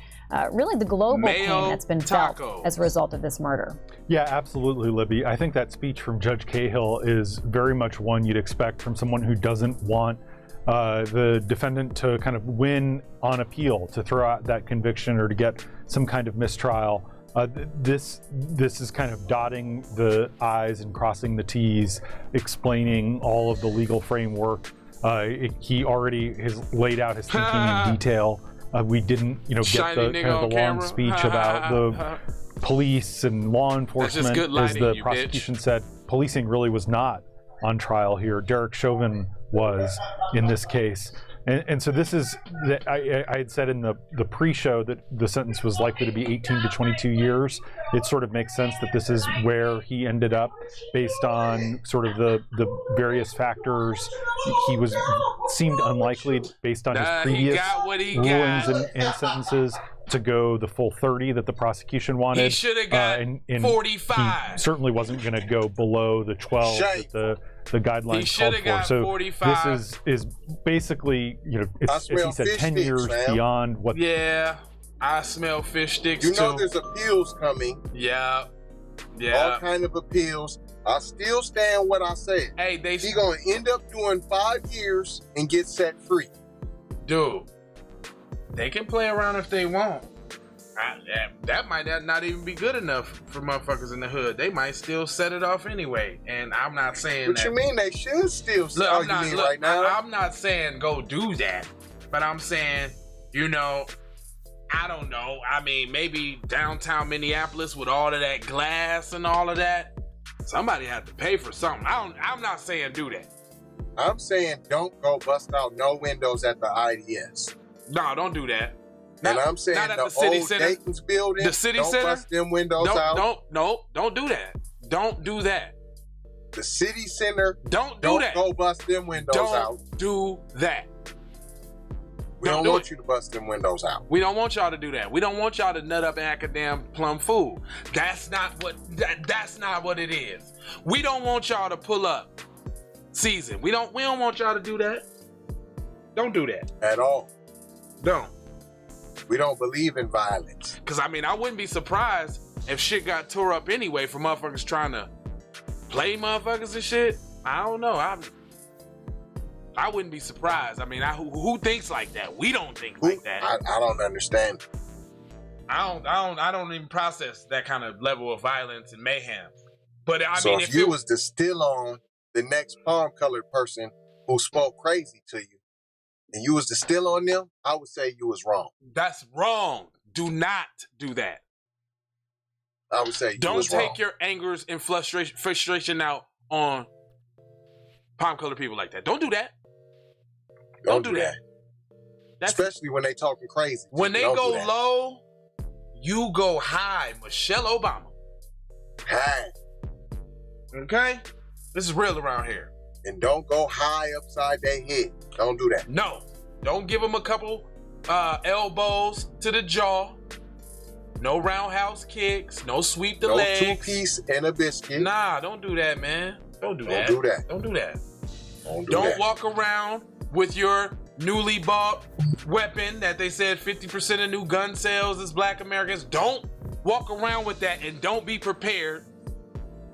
really the global pain that's been felt as a result of this murder. Yeah, absolutely, Libby. I think that speech from Judge Cahill is very much one you'd expect from someone who doesn't want the defendant to kind of win on appeal, to throw out that conviction or to get some kind of mistrial. This is kind of dotting the I's and crossing the T's, explaining all of the legal framework. He already has laid out his thinking in detail. We didn't, get the long speech about the police and law enforcement. good As lighting, the you prosecution said, policing really was not on trial here. Derek Chauvin was in this case. And so this is, I had said in the pre-show that the sentence was likely to be 18 to 22 years. It sort of makes sense that this is where he ended up based on sort of the various factors. He seemed unlikely based on his previous rulings and sentences to go the full 30 that the prosecution wanted. He should have got and 45. He certainly wasn't going to go below the 12 that the guidelines called for. So 45. this is basically, it's, as he said, 10 years beyond what. Yeah, I smell fish sticks too. You know there's appeals coming. Yeah. All kind of appeals. I still stand what I said. Hey, he gonna end up doing 5 years and get set free. Dude, they can play around if they want. That might not even be good enough for motherfuckers in the hood. They might still set it off anyway. And I'm not saying what that. You mean they should still? Look, I'm not saying go do that, but I'm saying, I don't know. I mean, maybe downtown Minneapolis with all of that glass and all of that, somebody had to pay for something. I'm not saying do that. I'm saying don't go bust out no windows at the IDS. No, don't do that. And I'm saying not at the city old center. Dayton's building, the city don't center, bust them windows out. Don't do that. Don't do that. The city center, don't do that. Go bust them windows out. Don't do that. We don't want you to bust them windows out. We don't want y'all to do that. We don't want y'all to nut up academic plum food. That's not what it is. We don't want y'all to pull up season. We don't want y'all to do that. Don't do that. At all. Don't. We don't believe in violence. Cause I wouldn't be surprised if shit got tore up anyway for motherfuckers trying to play motherfuckers and shit. I don't know. I wouldn't be surprised. Who thinks like that? We don't think like that. I don't understand. I don't even process that kind of level of violence and mayhem. But if you was to still on the next palm-colored person who spoke crazy to you, and you was to still on them, I would say you was wrong. That's wrong. Do not do that. I would say you was wrong. Don't take your angers and frustration out on palm-colored people like that. Don't do that. Don't do that. Especially when they talking crazy. When they go low, you go high. Michelle Obama. High. Okay? This is real around here. And don't go high upside their head. Don't do that. No. Don't give them a couple elbows to the jaw. No roundhouse kicks. No sweep the legs. No 2-piece and a biscuit. Nah, don't do that, man. Don't do that. Don't do that. Don't do that. Don't walk around with your newly bought weapon that they said 50% of new gun sales is black Americans. Don't walk around with that, and don't be prepared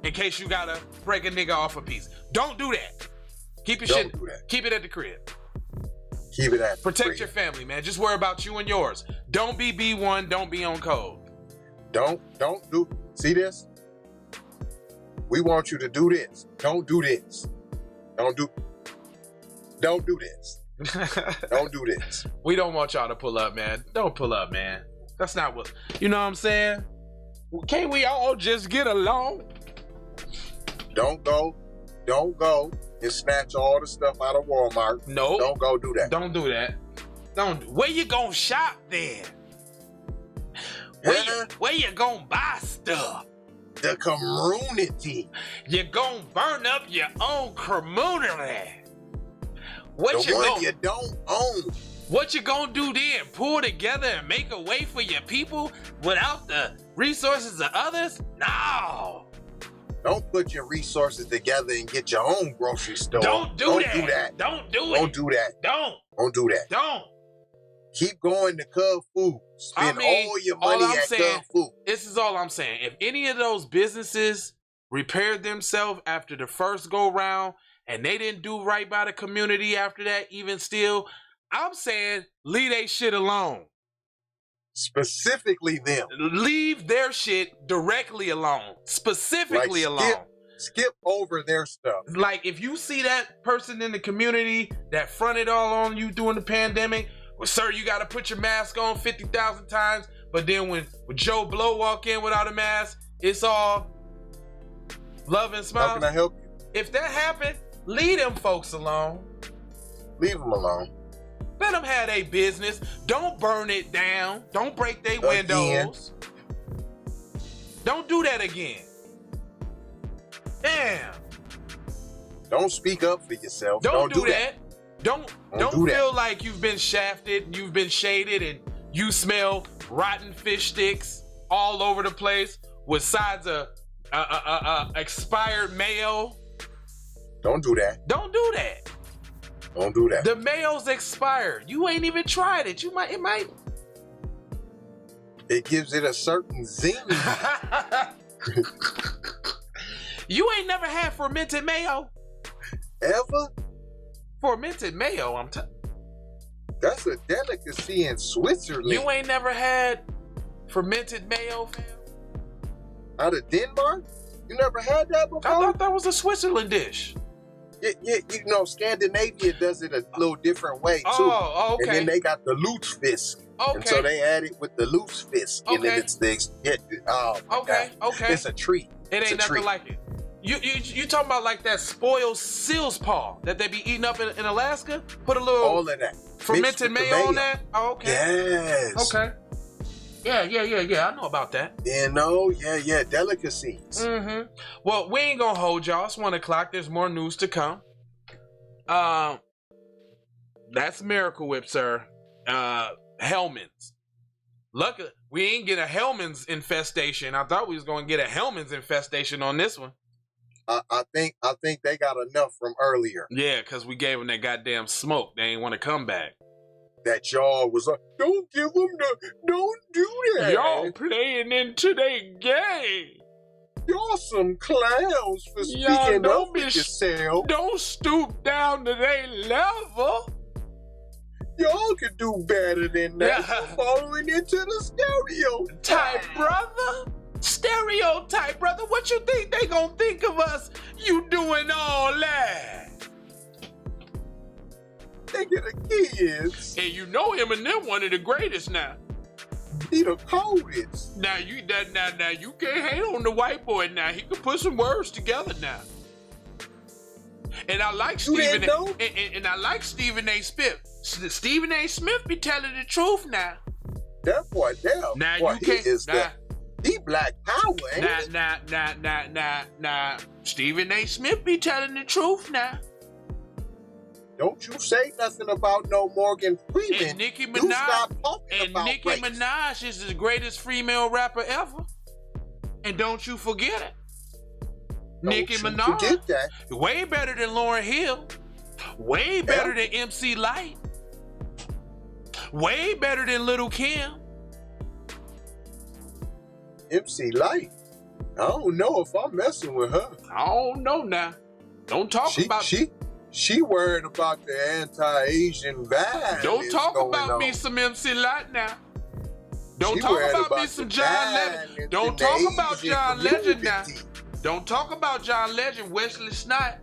in case you gotta break a nigga off a piece. Don't do that. Keep your shit. Keep it at the crib. Keep it at the Protect crib. your family, man. Just worry about you and yours. Don't be B1. Don't be on code. Don't do. See this? We want you to do this. Don't do this. Don't do this. Don't do this. We don't want y'all to pull up, man. Don't pull up, man. That's not what. You know what I'm saying? Can't we all just get along? Don't go and snatch all the stuff out of Walmart. No. Don't go do that. Don't do that. Where you gonna shop then? Where you gonna buy stuff? The community. You gonna burn up your own community. You don't own. What you gonna do then? Pull together and make a way for your people without the resources of others? No. Don't put your resources together and get your own grocery store. Don't do that. Do that. Don't do it. Don't do that. Don't do that. Don't. Keep going to Cub Food. Spend all your money at Cub Food. This is all I'm saying. If any of those businesses repaired themselves after the first go round and they didn't do right by the community after that, even still, I'm saying leave they shit alone. Specifically them. Leave their shit directly alone. Specifically alone. Skip over their stuff. Like if you see that person in the community that fronted all on you during the pandemic, well, sir, you got to put your mask on 50,000 times. But then when Joe Blow walk in without a mask, it's all love and smiles. How can I help you? If that happened, leave them folks alone. Leave them alone. Let them have their business. Don't burn it down. Don't break their windows. Don't do that again. Damn. Don't speak up for yourself. Don't do that. Don't feel like you've been shafted, you've been shaded, and you smell rotten fish sticks all over the place with sides of expired mayo. Don't do that. Don't do that. Don't do that. The mayo's expired. You ain't even tried it. It might. It gives it a certain zing. You ain't never had fermented mayo? Ever? Fermented mayo, That's a delicacy in Switzerland. You ain't never had fermented mayo, fam? Out of Denmark? You never had that before? I thought that was a Switzerland dish. Yeah, you know, Scandinavia does it a little different way, too. Oh, okay. And then they got the lutefisk. Okay. And so they add it with the lutefisk. Okay. And then it's the... Okay. It's a treat. It ain't nothing like it. You talking about like that spoiled seal's paw that they be eating up in Alaska? Put a little... All of that. Fermented mayo on that? Oh, okay. Yes. Okay. Yeah. I know about that. You know, yeah. Delicacies. Mm-hmm. Well, we ain't gonna hold y'all. It's 1 o'clock. There's more news to come. That's Miracle Whip, sir. Hellman's. Luckily, we ain't get a Hellman's infestation. I thought we was gonna get a Hellman's infestation on this one. I think they got enough from earlier. Yeah, because we gave them that goddamn smoke. They ain't want to come back. That y'all was like, don't give them don't do that. Y'all playing into their game. Y'all some clowns for speaking up for yourself. Don't stoop down to their level. Y'all could do better than that. Following into the stereotype, brother. Stereotype, brother. What you think they gonna think of us? You doing all that? They get the kids. And you know Eminem one of the greatest now. He the coldest. Now you can't hate on the white boy now. He can put some words together now. And I like Stephen and I like Stephen A. Smith. Stephen A. Smith be telling the truth now. That boy there. Now boy, you can't. He black power, ain't Nah. Stephen A. Smith be telling the truth now. Don't you say nothing about no Morgan Freeman. And Nicki You stop talking Minaj. And about Nicki race. Minaj is the greatest female rapper ever. And don't you forget it. Nicki Minaj. Forget that. Way better than Lauryn Hill. Way better than MC Lyte. Way better than Little Kim. MC Lyte. I don't know if I'm messing with her. I don't know now. Don't talk about She worried about the anti-Asian vibe. Don't talk about me some MC Lyte now. Don't talk about me some John Legend. Don't talk about John Legend now. Don't talk about John Legend, Wesley Snipes,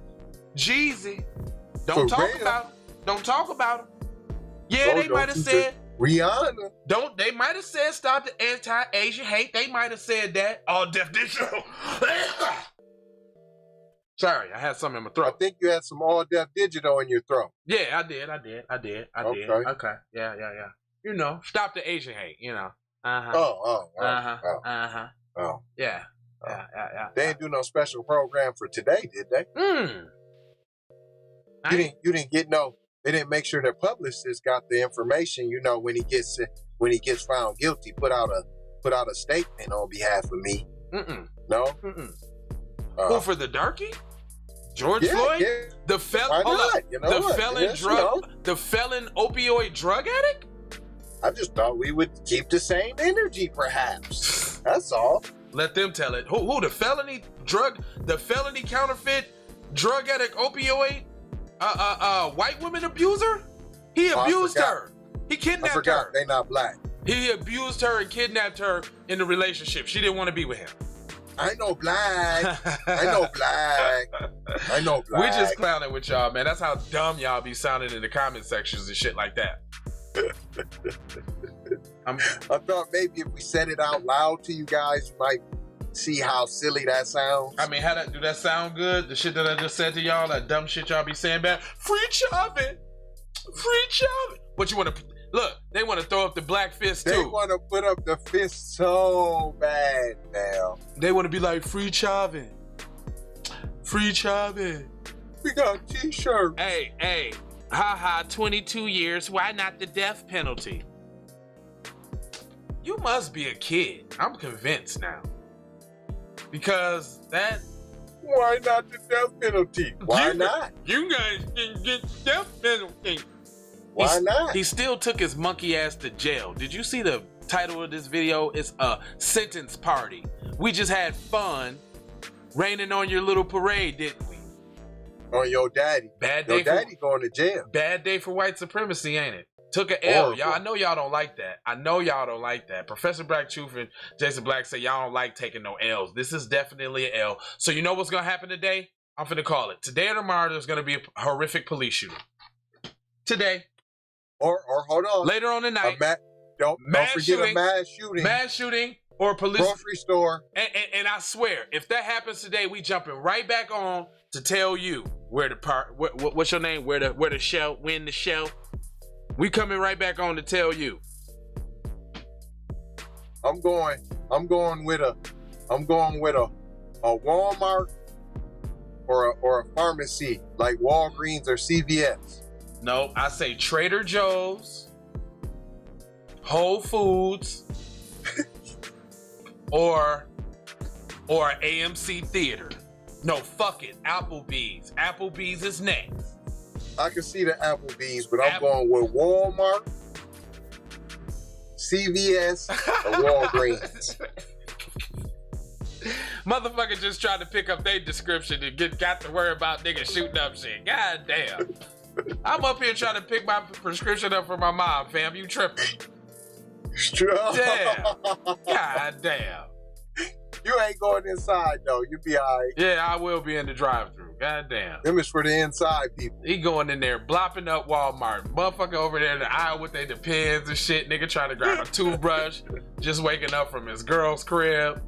Jeezy. Don't talk about him. Yeah, they might have said Rihanna. They might have said stop the anti-Asian hate. They might have said that. All Def Digital. Sorry, I had something in my throat. I think you had some All Def Digital in your throat. Yeah, I did. Okay. Yeah. You know, stop the Asian hate, you know. Oh. Yeah. They didn't do no special program for today, did they? You didn't get no. They didn't make sure their publicist got the information. You know, when he gets found guilty, put out a statement on behalf of me. No. Who for the darky? George Floyd, yeah. the felon opioid drug addict. I just thought we would keep the same energy, perhaps. That's all. Let them tell it. Who the felony counterfeit drug addict opioid white woman abuser? He abused her. He kidnapped her. They not black. He abused her and kidnapped her in the relationship. She didn't want to be with him. I know black. We just clowning with y'all, man. That's how dumb y'all be sounding in the comment sections and shit like that. I thought maybe if we said it out loud to you guys, you might see how silly that sounds. I mean, do that sound good? The shit that I just said to y'all, that dumb shit y'all be saying back. Free Chauvin. Free Chauvin. What you want to look? They want to throw up the black fist too. They want to put up the fist so bad now. They want to be like Free Chauvin. Free Chauvin. We got T-shirts. Hey, haha, 22 years. Why not the death penalty? You must be a kid. I'm convinced now. Because that. Why not the death penalty? Why not? You guys can get the death penalty. Why not? He still took his monkey ass to jail. Did you see the title of this video? It's a sentence party. We just had fun raining on your little parade, didn't we? On your daddy. Bad day. Your daddy going to jail. Bad day for white supremacy, ain't it? Took an L. Y'all, I know y'all don't like that. I know y'all don't like that. Professor Black Truth and Jason Black say y'all don't like taking no L's. This is definitely an L. So you know what's going to happen today? I'm finna call it. Today or tomorrow, there's going to be a horrific police shooting. Today. Or hold on. Later on tonight. Don't forget shooting, a mass shooting. Mass shooting or police. Grocery store. And I swear, if that happens today, we jumping right back on to tell you where the part. What's your name? Where the shell? Win the shell. We coming right back on to tell you. I'm going with a Walmart or a pharmacy like Walgreens or CVS. No, I say Trader Joe's, Whole Foods, or AMC Theater. No, fuck it, Applebee's. Applebee's is next. I can see the Applebee's, but I'm going with Walmart, CVS, or Walgreens. Motherfucker just tried to pick up their description and got to worry about niggas shooting up shit. God damn. I'm up here trying to pick my prescription up for my mom, fam. You tripping. Damn. God damn. You ain't going inside, though. You be all right. Yeah, I will be in the drive-thru. God damn. Them is for the inside people. He going in there, blopping up Walmart. Motherfucker over there in the aisle with their Depends and shit. Nigga trying to grab a toothbrush. Just waking up from his girl's crib.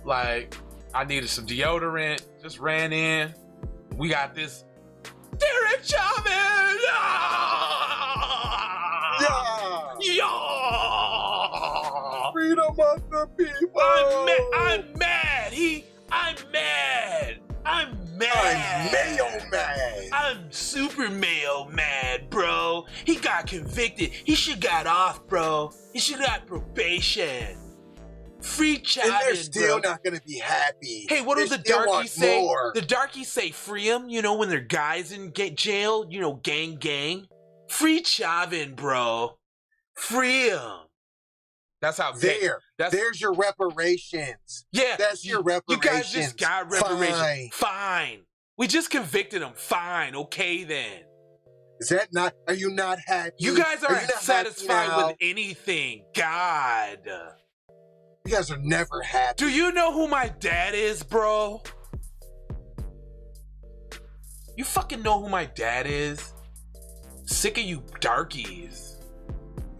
Like, I needed some deodorant. Just ran in. We got this Derek Chauvin! Yeah! Freedom of the people! I'm mad! I'm mad! I'm mayo mad! I'm super mayo mad, bro. He got convicted. He should got off, bro. He should got probation. Free Chauvin, and they're still not gonna be happy. Hey, what do the darkies say? More. The darkies say free them, you know, when they're guys in jail, you know, gang. Free Chauvin, bro. Free him. That's how there's your reparations. Yeah. That's your reparations. You guys just got reparations. Fine. We just convicted him. Fine. Okay, then. Is that not, are you not happy? You guys aren't satisfied with anything. God. You guys are never happy. Do you know who my dad is, bro? You fucking know who my dad is? Sick of you darkies.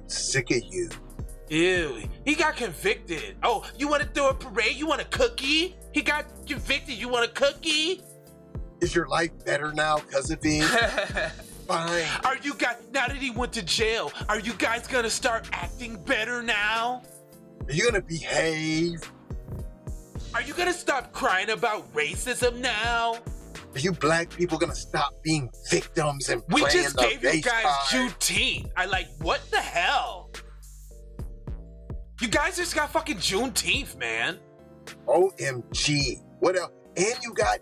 Sick of you. Ew. He got convicted. Oh, you want to throw a parade? You want a cookie? He got convicted. You want a cookie? Is your life better now because of him? Fine. Are you guys, now that he went to jail, are you guys gonna start acting better now? Are you gonna behave? Are you gonna stop crying about racism now? Are you black people gonna stop being victims and we playing just the gave you guys card? Juneteenth. What the hell? You guys just got fucking Juneteenth, man. OMG. What else? And you got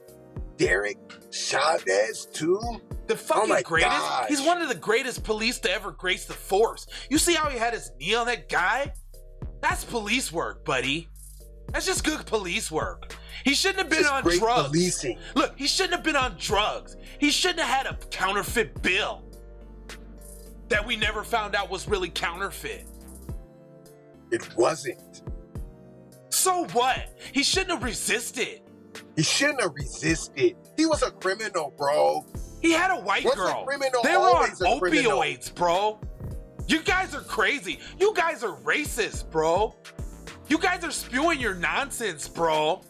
Derek Chavez too? The fucking greatest. Gosh. He's one of the greatest police to ever grace the force. You see how he had his knee on that guy? That's police work, buddy. That's just good police work. He shouldn't have been on drugs. Policing. Look, he shouldn't have been on drugs. He shouldn't have had a counterfeit bill that we never found out was really counterfeit. It wasn't. So what? He shouldn't have resisted. He shouldn't have resisted. He was a criminal, bro. He had a white girl. A criminal? They were on opioids, criminal. Bro. You guys are crazy. You guys are racist, bro. You guys are spewing your nonsense, bro.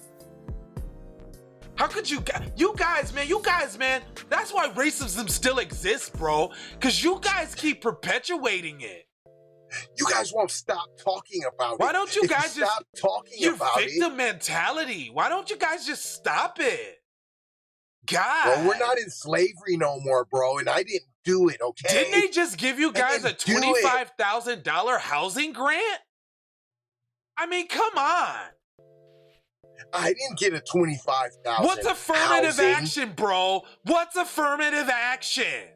How could you guys, man, that's why racism still exists, bro. Because you guys keep perpetuating it. You guys won't stop talking about it. Why don't you guys just stop talking about it? Your victim mentality. Why don't you guys just stop it? God. Bro, we're not in slavery no more, bro, and I didn't do it, okay? Didn't they just give you guys a $25,000 housing grant? I mean, come on. I didn't get a $25,000. What's affirmative action, bro? What's affirmative action?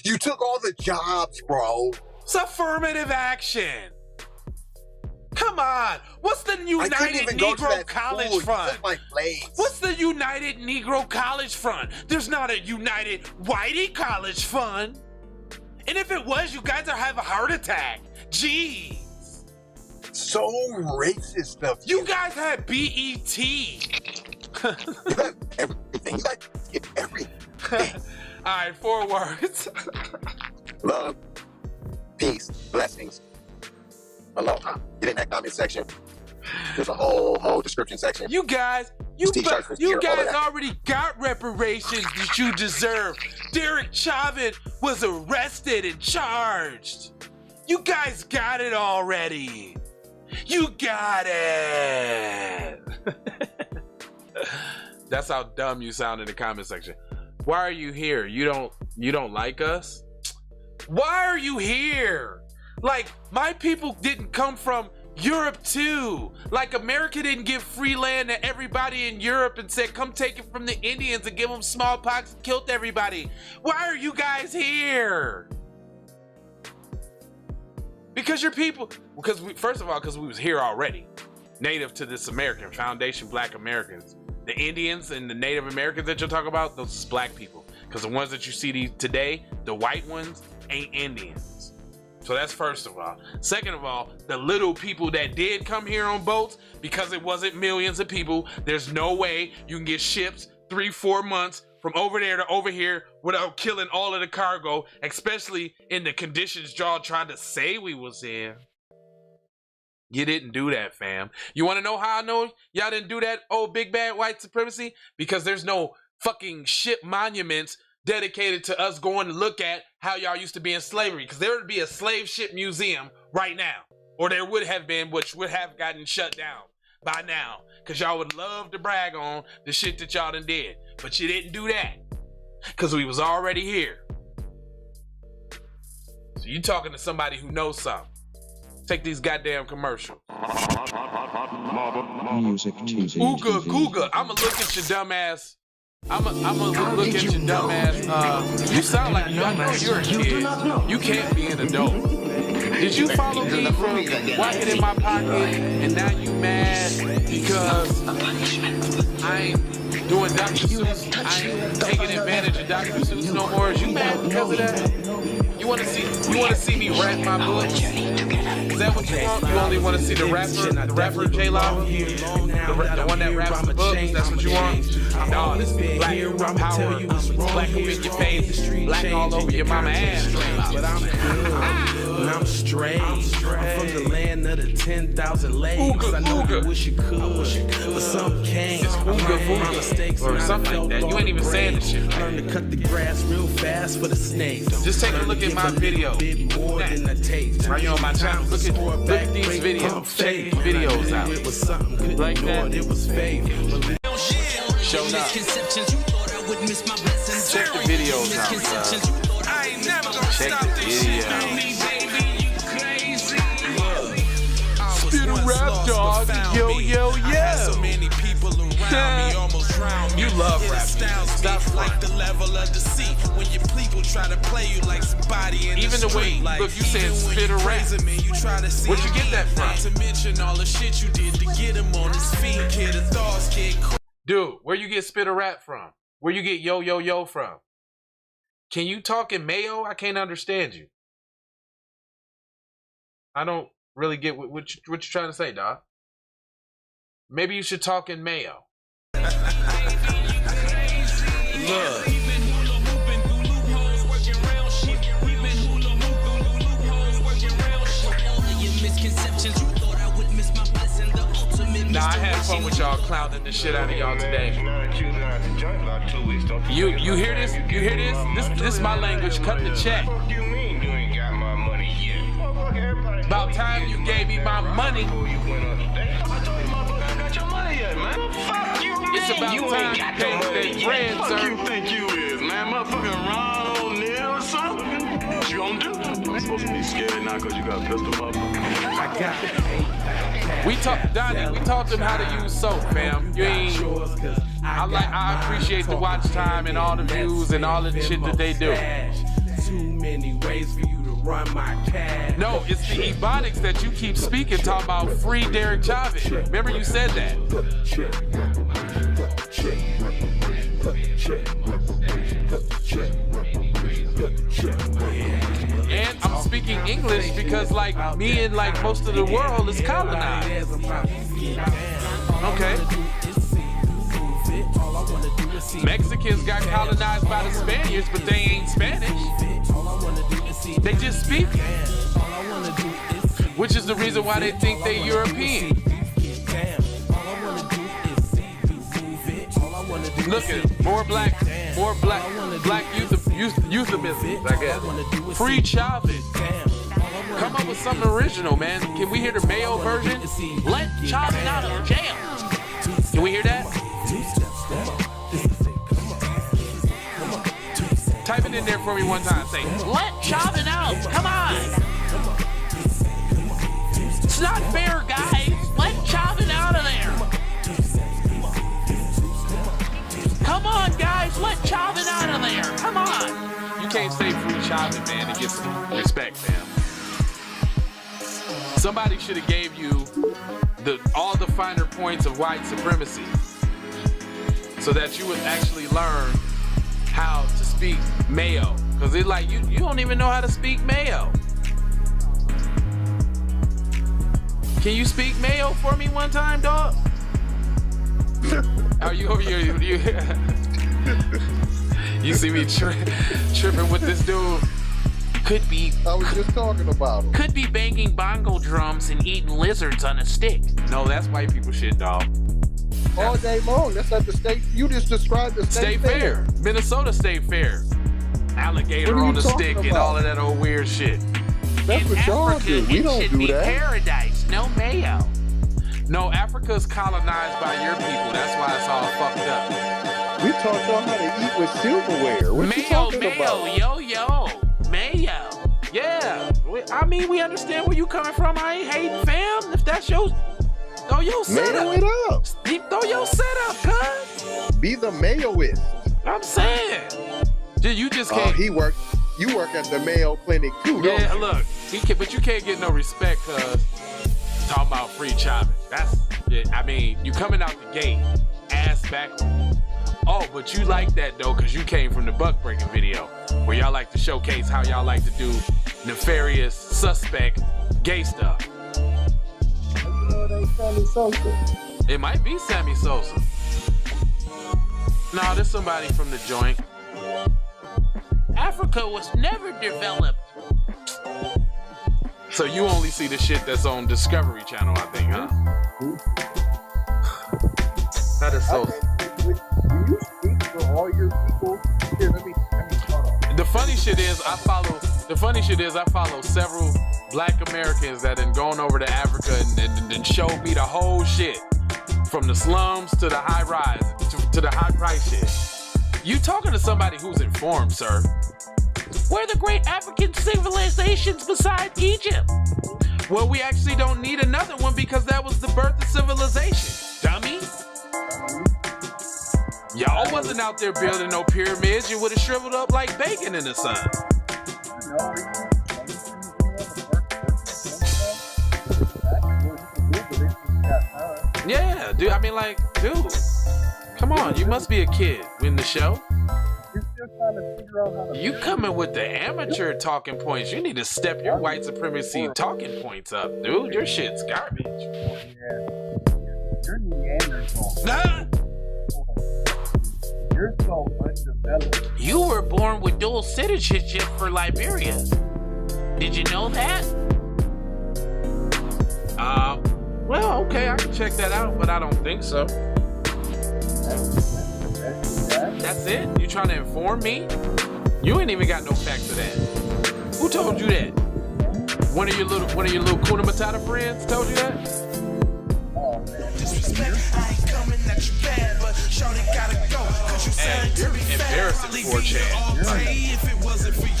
You took all the jobs, bro. It's affirmative action. Come on. What's the United Negro College Fund? What's the United Negro College Fund? There's not a United Whitey College Fund. And if it was, you guys would have a heart attack. Jeez. So racist of you. You guys had BET. You have everything. You guys get everything. All right, 4 words. Love, peace, blessings. Aloha. Get in that comment section. There's a whole description section. You guys already got reparations that you deserve. Derek Chauvin was arrested and charged. You guys got it already. You got it. That's how dumb you sound in the comment section. Why are you here? You don't like us? Why are you here? Like, my people didn't come from Europe too. Like, America didn't give free land to everybody in Europe and said, come take it from the Indians and give them smallpox and killed everybody. Why are you guys here? Because your people, first of all, because we was here already. Native to this American foundation, Black Americans. The Indians and the Native Americans that you're talking about, those is Black people. Because the ones that you see today, the white ones, ain't Indians. So that's first of all. Second of all, the little people that did come here on boats, because it wasn't millions of people, there's no way you can get ships 3-4 months from over there to over here without killing all of the cargo, especially in the conditions y'all tried to say we was in. You didn't do that, fam. You want to know how I know y'all didn't do that, big bad white supremacy? Because there's no fucking ship monuments dedicated to us going to look at how y'all used to be in slavery. Because there would be a slave ship museum right now. Or there would have been, which would have gotten shut down by now. Because y'all would love to brag on the shit that y'all done did. But you didn't do that. Because we was already here. So you talking to somebody who knows something. Take these goddamn commercials. Music TV. Ooga googa. I'ma look at your dumb ass. I'ma look at your dumb ass. You sound like I know you're a kid. You can't be an adult. Did you follow me from walking in my pocket and now you mad because I ain't doing Dr. Seuss? I ain't taking advantage of Dr. Seuss no more. Is you mad because of that? You wanna see me rap my book? Is that what you want? You only want to see the rapper J-Lo? The one that raps the book? That's what you want? No, this is black power, black up in your face, black all over your mama ass. But I'm good, and I'm straight. I'm from the land of the 10,000 legs. I know you wish you could, but some can't. It's my mistakes or something like that. You ain't even saying the shit. Learn to cut the grass real fast for the snakes. Just take a look at my video. Right here on my channel. Look at these videos. Check these videos out. Like that. Show up. Check the videos out. I ain't never gonna stop this shit. Spit a rap, dog. Yo, yo, yo. So many people around me almost drown me. You love rap. Stop like the level of the sea when your people try to play you like somebody in even the way look, you said spit a rap. Where'd you get that from? Not to mention all the shit you did to get him on his feet. Kid, the thoughts kid. Dude, where you get spit a rap from? Where you get yo yo yo from? Can you talk in Mayo? I can't understand you. I don't really get what you're trying to say, dog. Maybe you should talk in Mayo. Look. Nah, I had fun with y'all, clowning the shit out of y'all today. You hear this? You hear this? This is my language. Cut the check. About time you gave me my money. It's about time you pay me that bread, sir. Who you think you is, man? Motherfucking Ron O'Neal or something? What you gonna do? I'm supposed to be scared now because you got a pistol, motherfucker. I got it. We taught Donnie. We taught them how to use soap, fam. You ain't. I appreciate the watch time and all the views and all of the shit that they do. Too many ways for you to run my cash. No, it's the ebonics that you keep speaking, talking about free Derek Chauvin. Remember you said that. And I'm speaking English because like me and like most of the world is colonized. Okay. Mexicans got colonized by the Spaniards, but they ain't Spanish. They just speak it. Which is the reason why they think they European. Look at it. More black euphemisms, I guess. Free Chauvin. Come up with something original, man. Can we hear the Mayo version? Let Chauvin out of jail. Can we hear that? Type it in there for me one time. Say, let Chauvin out. Come on. It's not fair, guys. Let Chauvin out of there. Come on, guys. Let Chauvin out of there. Come on. You can't say free Chauvin, man. It gets some respect, fam. Somebody should have gave you all the finer points of white supremacy so that you would actually learn how to speak Mayo. Because it's like, you don't even know how to speak Mayo. Can you speak Mayo for me one time, dog? Are you over here? You see me tripping with this dude? Could be. I was just talking about him. Could be banging bongo drums and eating lizards on a stick. No, that's white people shit, dog. All day long. That's at the state. You just described the state fair. Minnesota State Fair. Alligator on the stick and all of that old weird shit. That's what y'all do. We don't do that. Paradise, no Mayo. No, Africa's colonized by your people. That's why it's all fucked up. We taught y'all how to eat with silverware. What you talking about? Yo, Mayo. Yeah. I mean, we understand where you coming from. I ain't hating, fam. If that's your... Throw your setup. Mayo it up. Throw your setup, cuz. Be the Mayoist. I'm saying. Dude, you just can't... You work at the Mayo Clinic too, don't you? Yeah, look. But you can't get no respect, cuz. Talking about free Chauvin. I mean, you coming out the gate, ass backwards. Oh, but you like that though, because you came from the buck breaking video, where y'all like to showcase how y'all like to do nefarious, suspect, gay stuff. It might be Sammy Sosa. No, there's somebody from the joint. Africa was never developed. So you only see the shit that's on Discovery Channel, I think, huh? That is so... Do you speak for all your people? Here, let me hold on. The funny shit is I follow several black Americans that have gone over to Africa and showed me the whole shit. From the slums to the high rise, to the high price shit. You talking to somebody who's informed, sir. We're the great African civilizations beside Egypt. Well, we actually don't need another one because that was the birth of civilization, dummy. Y'all wasn't out there building no pyramids. You would have shriveled up like bacon in the sun. Yeah, dude. I mean, like, dude. Come on, you must be a kid in the show. You coming with the amateur talking points. You need to step your white supremacy talking points up, dude. Your shit's garbage. You're Neanderthal. Nah. You're so undeveloped. You were born with dual citizenship for Liberia. Did you know that? Well, okay, I can check that out, but I don't think so. That's it? You trying to inform me? You ain't even got no facts of that. Who told you that? One of your little Kuna Matata friends told you that? Hey, you're embarrassing for Chad.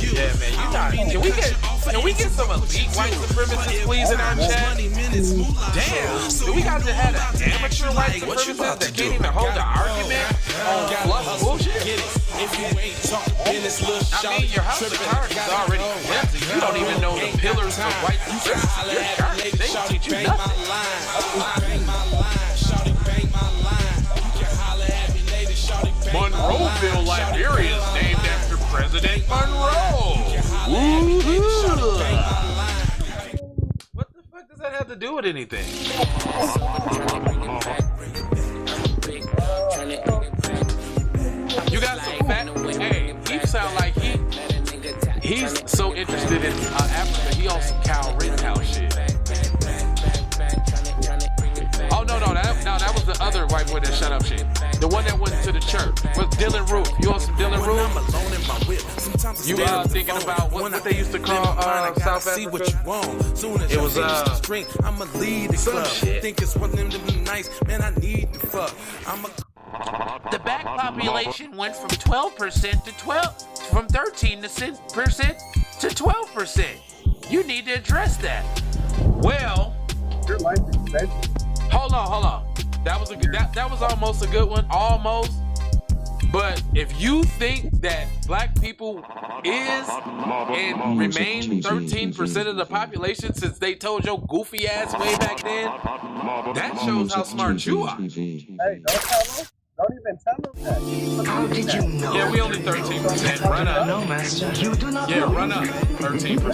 Yeah, man, you not. Can we get some elite white supremacists, please, in our chat? Damn, do we got to have an amateur white supremacist that can't even hold an argument on fluff bullshit? I mean, your house of cards is already flipped, and you don't even know the pillars of white supremacy. You're garbage. They don't teach you nothing. Monroeville, Liberia is named after President Monroe. Woo-hoo. What the fuck does that have to do with anything? You got some fat. Hey, he sound like he's so interested in Africa. He on some Cal Rittenhouse shit. Oh no, that was the other white boy that shut up shit. The one that went to the church was Dylan Roof. You on some Dylan Roof? You thinking about what they used to call South Africa? It was I'ma lead the club. Think it's one of them to be nice, man. I need the fuck. The black population went from 13% to 12%. You need to address that. Well, your life expensive. Hold on. That was almost a good one, almost. But if you think that black people is and remain 13% of the population since they told your goofy ass way back then, that shows how smart you are. Hey, don't tell them. Don't even tell them that. How did you know? Yeah, we only 13%. Run up. No, master. You do not run up 13%.